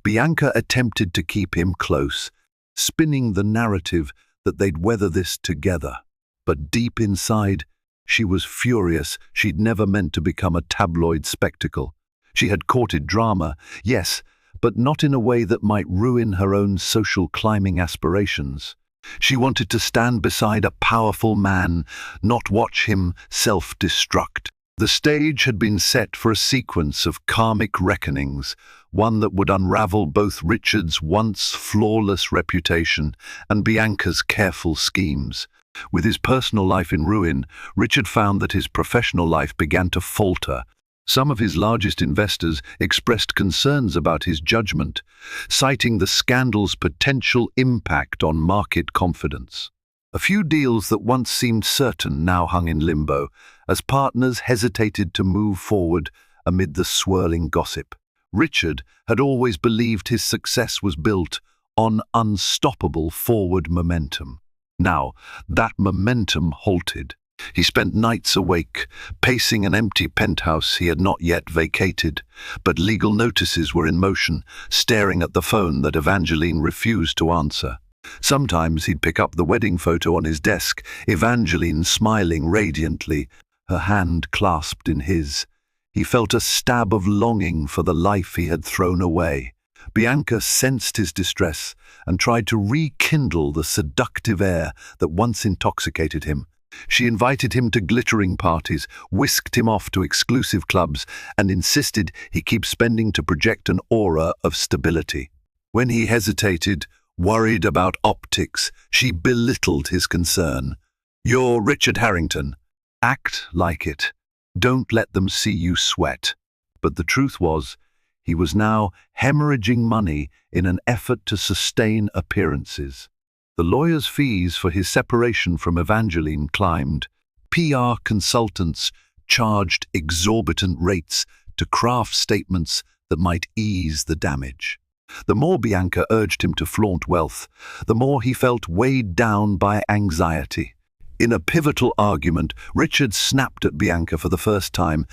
Speaker 2: Bianca attempted to keep him close, spinning the narrative that they'd weather this together. But deep inside, she was furious. She'd never meant to become a tabloid spectacle. She had courted drama, yes, but not in a way that might ruin her own social climbing aspirations. She wanted to stand beside a powerful man, not watch him self-destruct. The stage had been set for a sequence of karmic reckonings, one that would unravel both Richard's once flawless reputation and Bianca's careful schemes. With his personal life in ruin, Richard found that his professional life began to falter. Some of his largest investors expressed concerns about his judgment, citing the scandal's potential impact on market confidence. A few deals that once seemed certain now hung in limbo, as partners hesitated to move forward amid the swirling gossip. Richard had always believed his success was built on unstoppable forward momentum. Now, that momentum halted. He spent nights awake, pacing an empty penthouse he had not yet vacated, but legal notices were in motion, staring at the phone that Evangeline refused to answer. Sometimes he'd pick up the wedding photo on his desk, Evangeline smiling radiantly, her hand clasped in his. He felt a stab of longing for the life he had thrown away. Bianca sensed his distress and tried to rekindle the seductive air that once intoxicated him. She invited him to glittering parties, whisked him off to exclusive clubs, and insisted he keep spending to project an aura of stability. When he hesitated, worried about optics, she belittled his concern. "You're Richard Harrington. Act like it. Don't let them see you sweat." But the truth was, he was now hemorrhaging money in an effort to sustain appearances. The lawyer's fees for his separation from Evangeline climbed. PR consultants charged exorbitant rates to craft statements that might ease the damage. The more Bianca urged him to flaunt wealth, the more he felt weighed down by anxiety. In a pivotal argument, Richard snapped at Bianca for the first time.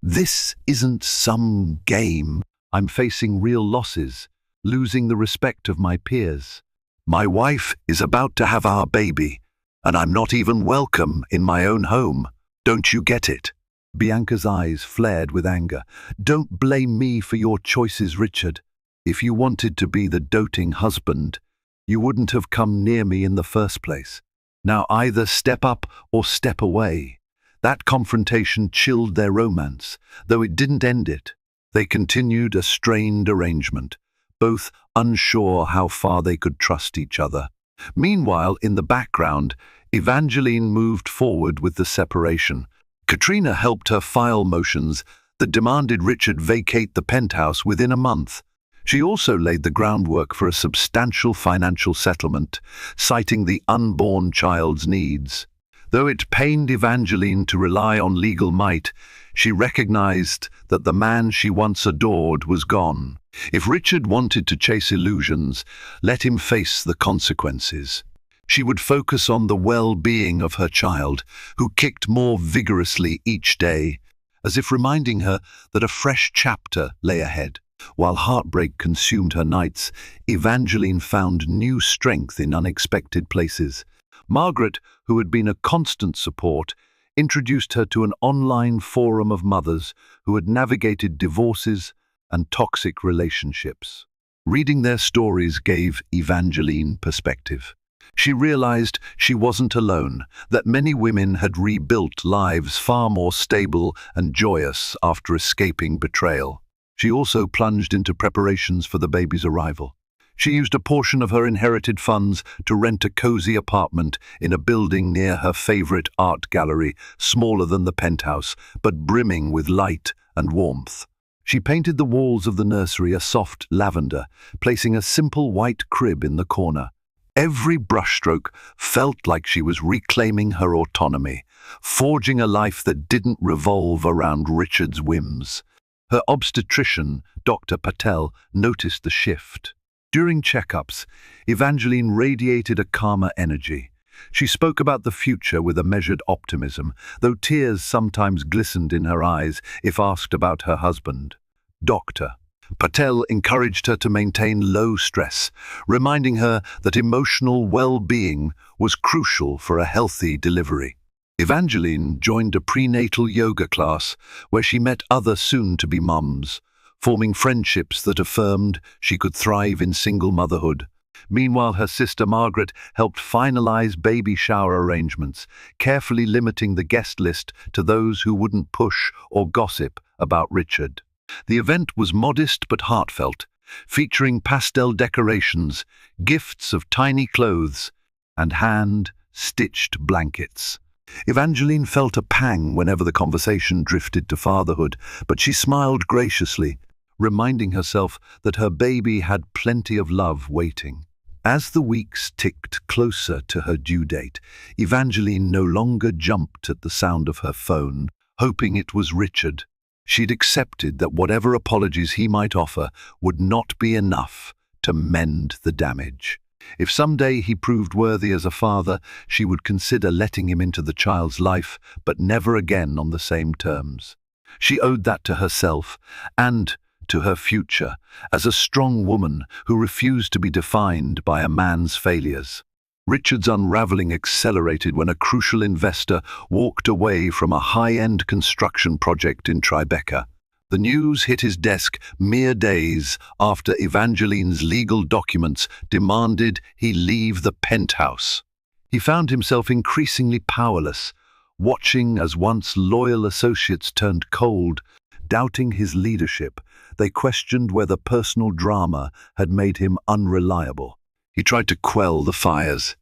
Speaker 2: "This isn't some game. I'm facing real losses, losing the respect of my peers. My wife is about to have our baby, and I'm not even welcome in my own home. Don't you get it?" Bianca's eyes flared with anger. "Don't blame me for your choices, Richard. If you wanted to be the doting husband, you wouldn't have come near me in the first place. Now either step up or step away." That confrontation chilled their romance, though it didn't end it. They continued a strained arrangement, both unsure how far they could trust each other. Meanwhile, in the background, Evangeline moved forward with the separation. Katrina helped her file motions that demanded Richard vacate the penthouse within a month. She also laid the groundwork for a substantial financial settlement, citing the unborn child's needs. Though it pained Evangeline to rely on legal might, she recognized that the man she once adored was gone. If Richard wanted to chase illusions, let him face the consequences. She would focus on the well-being of her child, who kicked more vigorously each day, as if reminding her that a fresh chapter lay ahead. While heartbreak consumed her nights, Evangeline found new strength in unexpected places. Margaret, who had been a constant support, introduced her to an online forum of mothers who had navigated divorces and toxic relationships. Reading their stories gave Evangeline perspective. She realized she wasn't alone, that many women had rebuilt lives far more stable and joyous after escaping betrayal. She also plunged into preparations for the baby's arrival. She used a portion of her inherited funds to rent a cozy apartment in a building near her favorite art gallery, smaller than the penthouse, but brimming with light and warmth. She painted the walls of the nursery a soft lavender, placing a simple white crib in the corner. Every brushstroke felt like she was reclaiming her autonomy, forging a life that didn't revolve around Richard's whims. Her obstetrician, Dr. Patel, noticed the shift. During checkups, Evangeline radiated a calmer energy. She spoke about the future with a measured optimism, though tears sometimes glistened in her eyes if asked about her husband. Dr. Patel encouraged her to maintain low stress, reminding her that emotional well-being was crucial for a healthy delivery. Evangeline joined a prenatal yoga class where she met other soon-to-be mums, forming friendships that affirmed she could thrive in single motherhood. Meanwhile, her sister Margaret helped finalize baby shower arrangements, carefully limiting the guest list to those who wouldn't push or gossip about Richard. The event was modest but heartfelt, featuring pastel decorations, gifts of tiny clothes, and hand-stitched blankets. Evangeline felt a pang whenever the conversation drifted to fatherhood, but she smiled graciously, reminding herself that her baby had plenty of love waiting. As the weeks ticked closer to her due date, Evangeline no longer jumped at the sound of her phone, hoping it was Richard. She'd accepted that whatever apologies he might offer would not be enough to mend the damage. If someday he proved worthy as a father, she would consider letting him into the child's life, but never again on the same terms. She owed that to herself and to her future as a strong woman who refused to be defined by a man's failures. Richard's unraveling accelerated when a crucial investor walked away from a high-end construction project in Tribeca. The news hit his desk mere days after Evangeline's legal documents demanded he leave the penthouse. He found himself increasingly powerless, watching as once loyal associates turned cold. Doubting his leadership, they questioned whether personal drama had made him unreliable. He tried to quell the fires.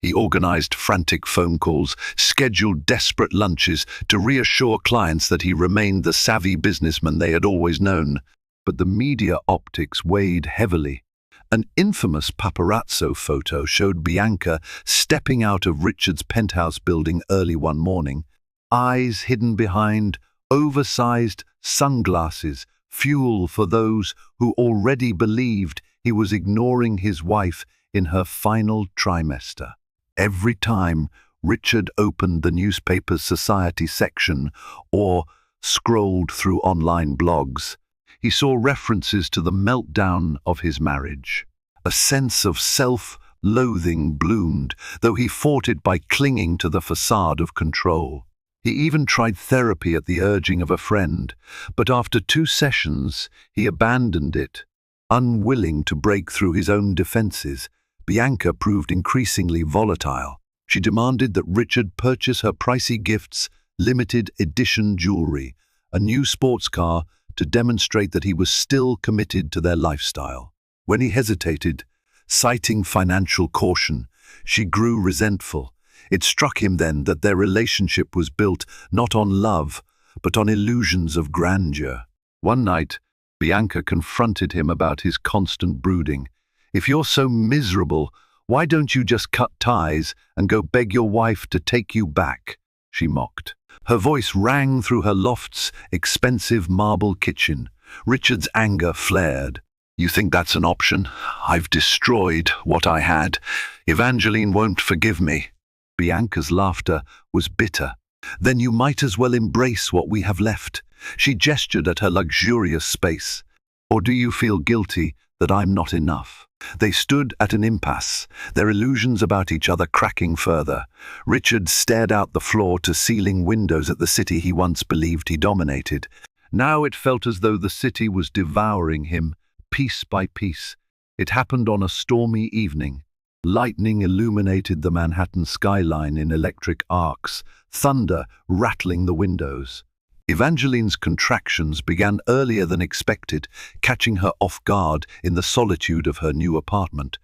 Speaker 2: He organized frantic phone calls, scheduled desperate lunches to reassure clients that he remained the savvy businessman they had always known. But the media optics weighed heavily. An infamous paparazzo photo showed Bianca stepping out of Richard's penthouse building early one morning, eyes hidden behind oversized sunglasses, fuel for those who already believed he was ignoring his wife in her final trimester. Every time Richard opened the newspaper's society section or scrolled through online blogs, he saw references to the meltdown of his marriage. A sense of self-loathing bloomed, though he fought it by clinging to the facade of control. He even tried therapy at the urging of a friend, but after 2 sessions, he abandoned it. Unwilling to break through his own defenses, Bianca proved increasingly volatile. She demanded that Richard purchase her pricey gifts, limited edition jewelry, a new sports car to demonstrate that he was still committed to their lifestyle. When he hesitated, citing financial caution, she grew resentful. It struck him then that their relationship was built not on love, but on illusions of grandeur. One night, Bianca confronted him about his constant brooding. "If you're so miserable, why don't you just cut ties and go beg your wife to take you back?" she mocked. Her voice rang through her loft's expensive marble kitchen. Richard's anger flared. "You think that's an option? I've destroyed what I had. Evangeline won't forgive me." Bianca's laughter was bitter. "Then you might as well embrace what we have left." She gestured at her luxurious space. "Or do you feel guilty that I'm not enough?" They stood at an impasse, their illusions about each other cracking further. Richard stared out the floor-to-ceiling windows at the city he once believed he dominated. Now it felt as though the city was devouring him, piece by piece. It happened on a stormy evening. Lightning illuminated the Manhattan skyline in electric arcs, thunder rattling the windows. Evangeline's contractions began earlier than expected, catching her off guard in the solitude of her new apartment.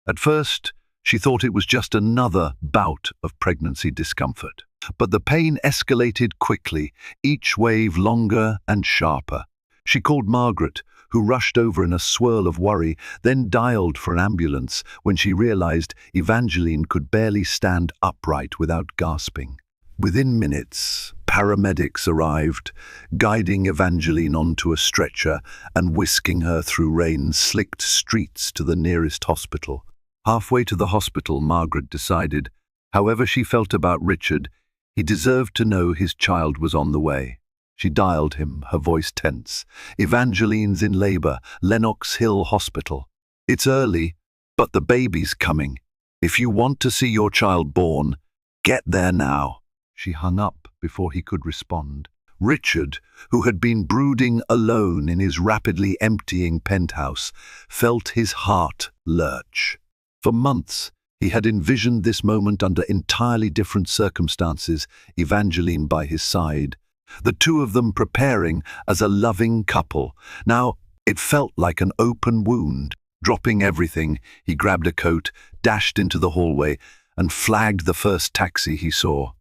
Speaker 2: At first, she thought it was just another bout of pregnancy discomfort. But the pain escalated quickly, each wave longer and sharper. She called Margaret, who rushed over in a swirl of worry, then dialed for an ambulance when she realized Evangeline could barely stand upright without gasping. Within minutes, paramedics arrived, guiding Evangeline onto a stretcher and whisking her through rain-slicked streets to the nearest hospital. Halfway to the hospital, Margaret decided, however she felt about Richard, he deserved to know his child was on the way. She dialed him, her voice tense. "Evangeline's in labor, Lenox Hill Hospital. It's early, but the baby's coming. If you want to see your child born, get there now." She hung up before he could respond. Richard, who had been brooding alone in his rapidly emptying penthouse, felt his heart lurch. For months, he had envisioned this moment under entirely different circumstances, Evangeline by his side, the two of them preparing as a loving couple. Now, it felt like an open wound. Dropping everything, he grabbed a coat, dashed into the hallway, and flagged the first taxi he saw.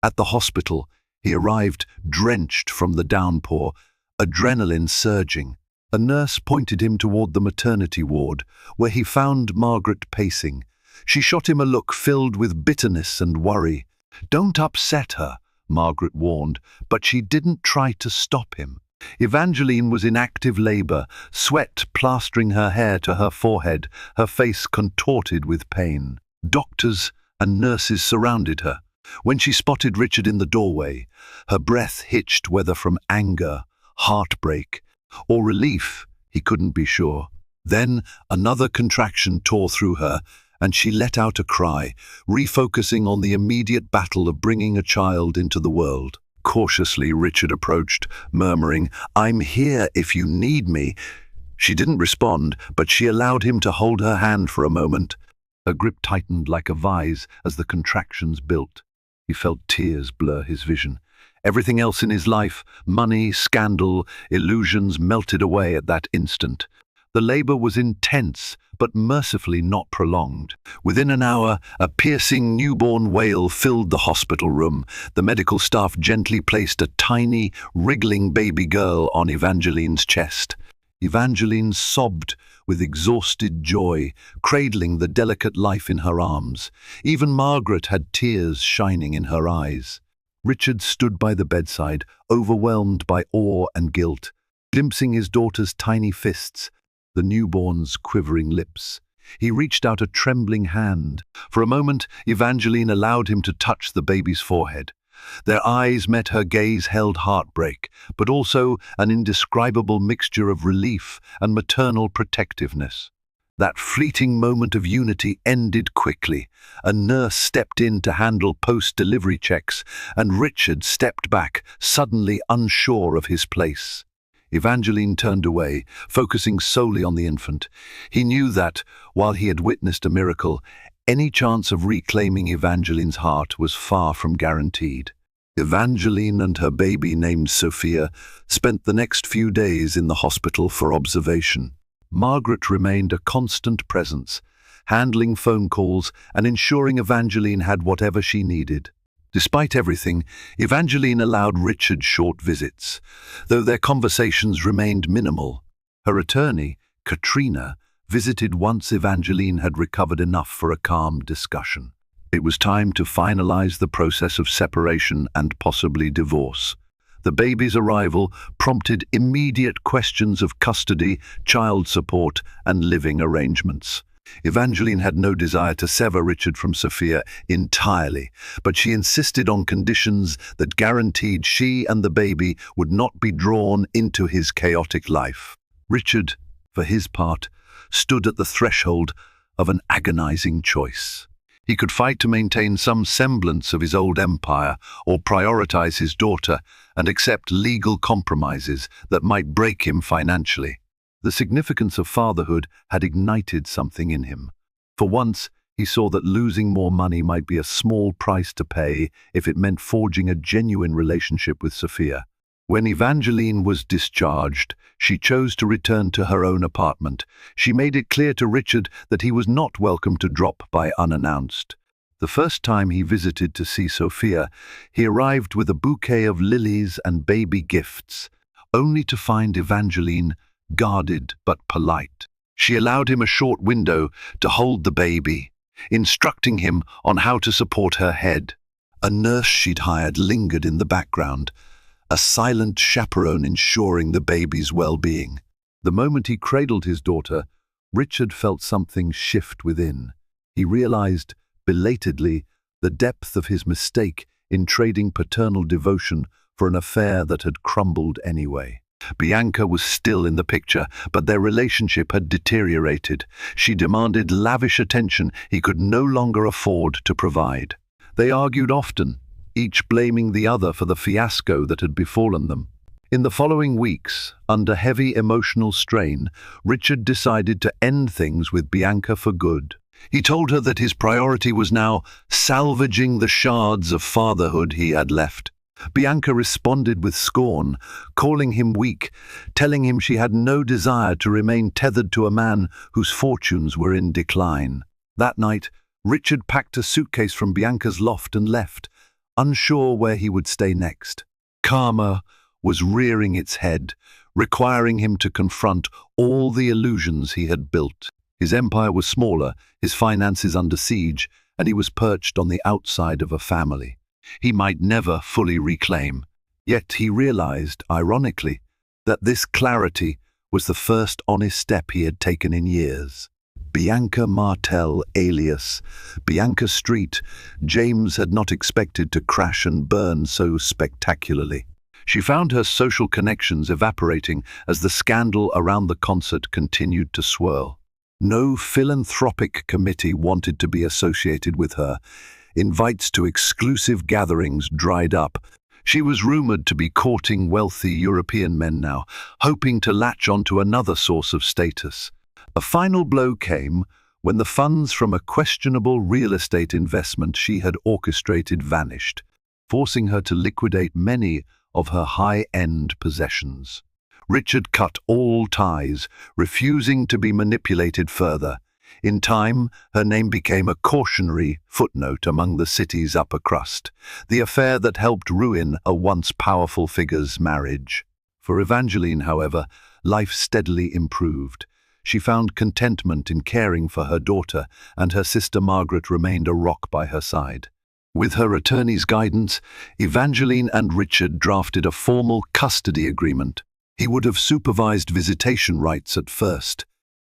Speaker 2: At the hospital, he arrived drenched from the downpour, adrenaline surging. A nurse pointed him toward the maternity ward, where he found Margaret pacing. She shot him a look filled with bitterness and worry. "Don't upset her," Margaret warned, but she didn't try to stop him. Evangeline was in active labor, sweat plastering her hair to her forehead, her face contorted with pain. Doctors and nurses surrounded her. When she spotted Richard in the doorway, her breath hitched, whether from anger, heartbreak, or relief, he couldn't be sure. Then another contraction tore through her, and she let out a cry, refocusing on the immediate battle of bringing a child into the world. Cautiously, Richard approached, murmuring, "I'm here if you need me." She didn't respond, but she allowed him to hold her hand for a moment. Her grip tightened like a vise as the contractions built. He felt tears blur his vision. Everything else in his life, money, scandal, illusions, melted away at that instant. The labor was intense, but mercifully not prolonged. Within an hour, a piercing newborn wail filled the hospital room. The medical staff gently placed a tiny, wriggling baby girl on Evangeline's chest. Evangeline sobbed with exhausted joy, cradling the delicate life in her arms. Even Margaret had tears shining in her eyes. Richard stood by the bedside, overwhelmed by awe and guilt, glimpsing his daughter's tiny fists, the newborn's quivering lips. He reached out a trembling hand. For a moment, Evangeline allowed him to touch the baby's forehead. Their eyes met, her gaze held heartbreak, but also an indescribable mixture of relief and maternal protectiveness. That fleeting moment of unity ended quickly. A nurse stepped in to handle post-delivery checks, and Richard stepped back, suddenly unsure of his place. Evangeline turned away, focusing solely on the infant. He knew that, while he had witnessed a miracle, any chance of reclaiming Evangeline's heart was far from guaranteed. Evangeline and her baby, named Sophia, spent the next few days in the hospital for observation. Margaret remained a constant presence, handling phone calls and ensuring Evangeline had whatever she needed. Despite everything, Evangeline allowed Richard short visits, though their conversations remained minimal. Her attorney, Katrina, visited once Evangeline had recovered enough for a calm discussion. It was time to finalize the process of separation and possibly divorce. The baby's arrival prompted immediate questions of custody, child support, and living arrangements. Evangeline had no desire to sever Richard from Sophia entirely, but she insisted on conditions that guaranteed she and the baby would not be drawn into his chaotic life. Richard, for his part, stood at the threshold of an agonizing choice. He could fight to maintain some semblance of his old empire, or prioritize his daughter and accept legal compromises that might break him financially. The significance of fatherhood had ignited something in him. For once, he saw that losing more money might be a small price to pay if it meant forging a genuine relationship with Sophia. When Evangeline was discharged, she chose to return to her own apartment. She made it clear to Richard that he was not welcome to drop by unannounced. The first time he visited to see Sophia, he arrived with a bouquet of lilies and baby gifts, only to find Evangeline guarded but polite. She allowed him a short window to hold the baby, instructing him on how to support her head. A nurse she'd hired lingered in the background, a silent chaperone ensuring the baby's well-being. The moment he cradled his daughter, Richard felt something shift within. He realized, belatedly, the depth of his mistake in trading paternal devotion for an affair that had crumbled anyway. Bianca was still in the picture, but their relationship had deteriorated. She demanded lavish attention he could no longer afford to provide. They argued often, each blaming the other for the fiasco that had befallen them. In the following weeks, under heavy emotional strain, Richard decided to end things with Bianca for good. He told her that his priority was now salvaging the shards of fatherhood he had left. Bianca responded with scorn, calling him weak, telling him she had no desire to remain tethered to a man whose fortunes were in decline. That night, Richard packed a suitcase from Bianca's loft and left, unsure where he would stay next. Karma was rearing its head, requiring him to confront all the illusions he had built. His empire was smaller, his finances under siege, and he was perched on the outside of a family he might never fully reclaim. Yet he realized, ironically, that this clarity was the first honest step he had taken in years. Bianca Martel, alias Bianca Street, James had not expected to crash and burn so spectacularly. She found her social connections evaporating as the scandal around the concert continued to swirl. No philanthropic committee wanted to be associated with her. Invites to exclusive gatherings dried up. She was rumored to be courting wealthy European men now, hoping to latch onto another source of status. A final blow came when the funds from a questionable real estate investment she had orchestrated vanished, forcing her to liquidate many of her high-end possessions. Richard cut all ties, refusing to be manipulated further. In time, her name became a cautionary footnote among the city's upper crust, the affair that helped ruin a once powerful figure's marriage. For Evangeline, however, life steadily improved. She found contentment in caring for her daughter, and her sister Margaret remained a rock by her side. With her attorney's guidance, Evangeline and Richard drafted a formal custody agreement. He would have supervised visitation rights at first,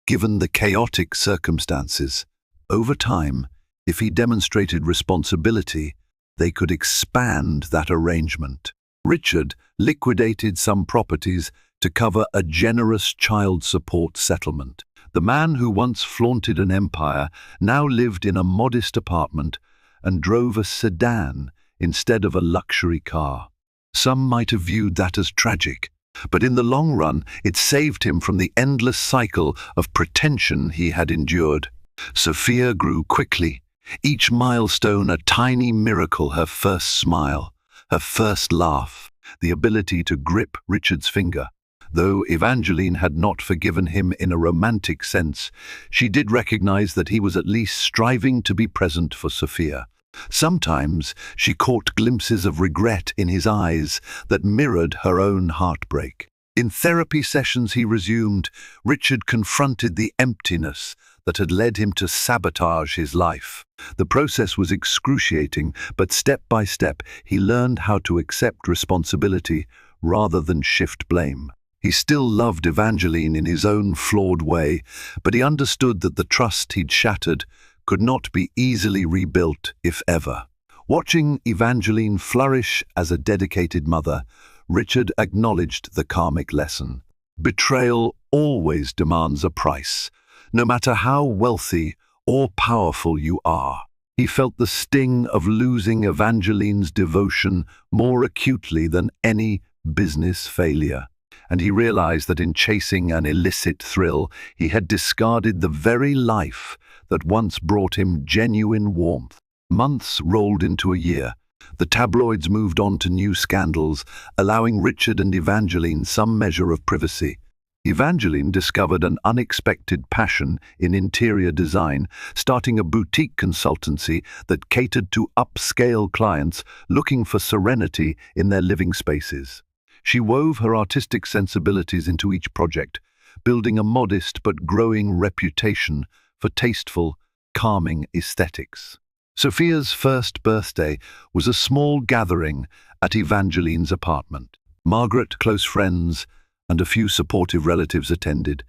Speaker 2: given the chaotic circumstances. Over time, if he demonstrated responsibility, they could expand that arrangement. Richard liquidated some properties to cover a generous child support settlement. The man who once flaunted an empire now lived in a modest apartment and drove a sedan instead of a luxury car. Some might have viewed that as tragic, but in the long run it saved him from the endless cycle of pretension he had endured. Sophia grew quickly, each milestone a tiny miracle: her first smile, her first laugh, the ability to grip Richard's finger. Though Evangeline had not forgiven him in a romantic sense, she did recognize that he was at least striving to be present for Sophia. Sometimes she caught glimpses of regret in his eyes that mirrored her own heartbreak. In therapy sessions, he resumed, Richard confronted the emptiness that had led him to sabotage his life. The process was excruciating, but step by step he learned how to accept responsibility rather than shift blame. He still loved Evangeline in his own flawed way, but he understood that the trust he'd shattered could not be easily rebuilt, if ever. Watching Evangeline flourish as a dedicated mother, Richard acknowledged the karmic lesson. Betrayal always demands a price, no matter how wealthy or powerful you are. He felt the sting of losing Evangeline's devotion more acutely than any business failure, and he realized that in chasing an illicit thrill, he had discarded the very life that once brought him genuine warmth. Months rolled into a year. The tabloids moved on to new scandals, allowing Richard and Evangeline some measure of privacy. Evangeline discovered an unexpected passion in interior design, starting a boutique consultancy that catered to upscale clients looking for serenity in their living spaces. She wove her artistic sensibilities into each project, building a modest but growing reputation for tasteful, calming aesthetics. Sophia's first birthday was a small gathering at Evangeline's apartment. Margaret, close friends, and a few supportive relatives attended.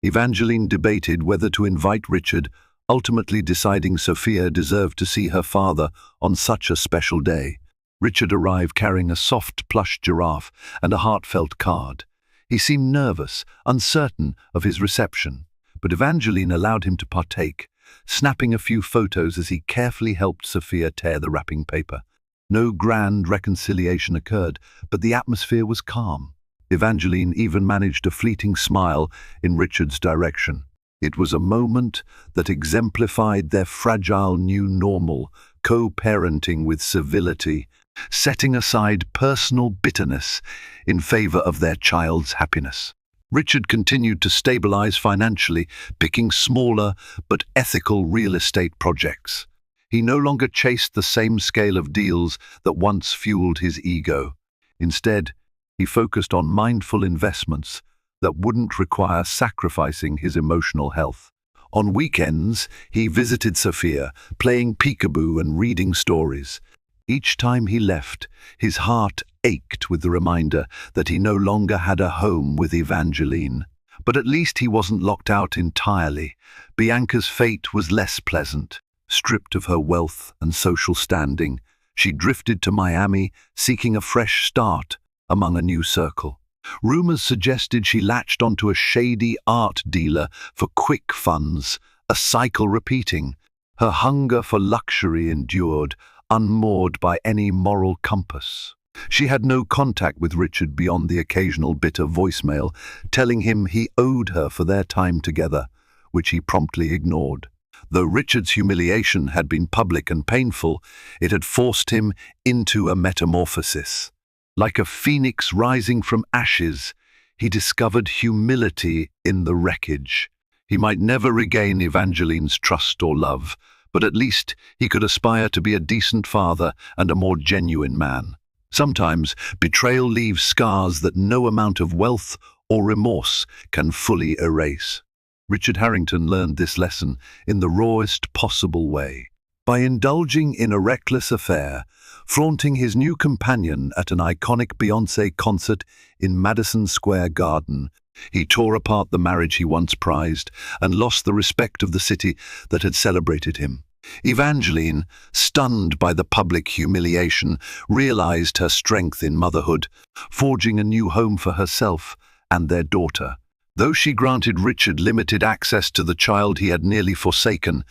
Speaker 2: Evangeline debated whether to invite Richard, ultimately deciding Sophia deserved to see her father on such a special day. Richard arrived carrying a soft plush giraffe and a heartfelt card. He seemed nervous, uncertain of his reception, but Evangeline allowed him to partake, snapping a few photos as he carefully helped Sophia tear the wrapping paper. No grand reconciliation occurred, but the atmosphere was calm. Evangeline even managed a fleeting smile in Richard's direction. It was a moment that exemplified their fragile new normal, co-parenting with civility, setting aside personal bitterness in favor of their child's happiness. Richard continued to stabilize financially, picking smaller but ethical real estate projects. He no longer chased the same scale of deals that once fueled his ego. Instead, he focused on mindful investments that wouldn't require sacrificing his emotional health. On weekends, he visited Sophia, playing peekaboo and reading stories. Each time he left, his heart ached with the reminder that he no longer had a home with Evangeline. But at least he wasn't locked out entirely. Bianca's fate was less pleasant. Stripped of her wealth and social standing, she drifted to Miami, seeking a fresh start among a new circle. Rumors suggested she latched onto a shady art dealer for quick funds, a cycle repeating. Her hunger for luxury endured, unmoored by any moral compass. She had no contact with Richard beyond the occasional bitter voicemail, telling him he owed her for their time together, which he promptly ignored. Though Richard's humiliation had been public and painful, it had forced him into a metamorphosis. Like a phoenix rising from ashes, he discovered humility in the wreckage. He might never regain Evangeline's trust or love, but at least he could aspire to be a decent father and a more genuine man. Sometimes betrayal leaves scars that no amount of wealth or remorse can fully erase. Richard Harrington learned this lesson in the rawest possible way. By indulging in a reckless affair, flaunting his new companion at an iconic Beyoncé concert in Madison Square Garden, he tore apart the marriage he once prized and lost the respect of the city that had celebrated him. Evangeline, stunned by the public humiliation, realized her strength in motherhood, forging a new home for herself and their daughter. Though she granted Richard limited access to the child he had nearly forsaken,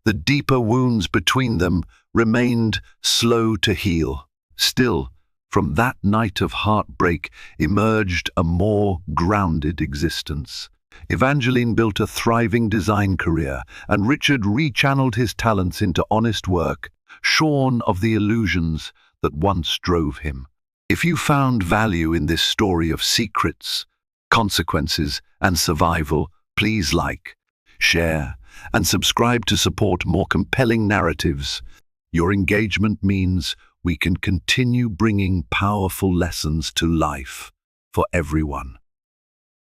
Speaker 2: the deeper wounds between them remained slow to heal. Still, from that night of heartbreak emerged a more grounded existence. Evangeline built a thriving design career, and Richard rechanneled his talents into honest work, shorn of the illusions that once drove him. If you found value in this story of secrets, consequences, and survival, please like, share, and subscribe to support more compelling narratives. Your engagement means we can continue bringing powerful lessons to life for everyone.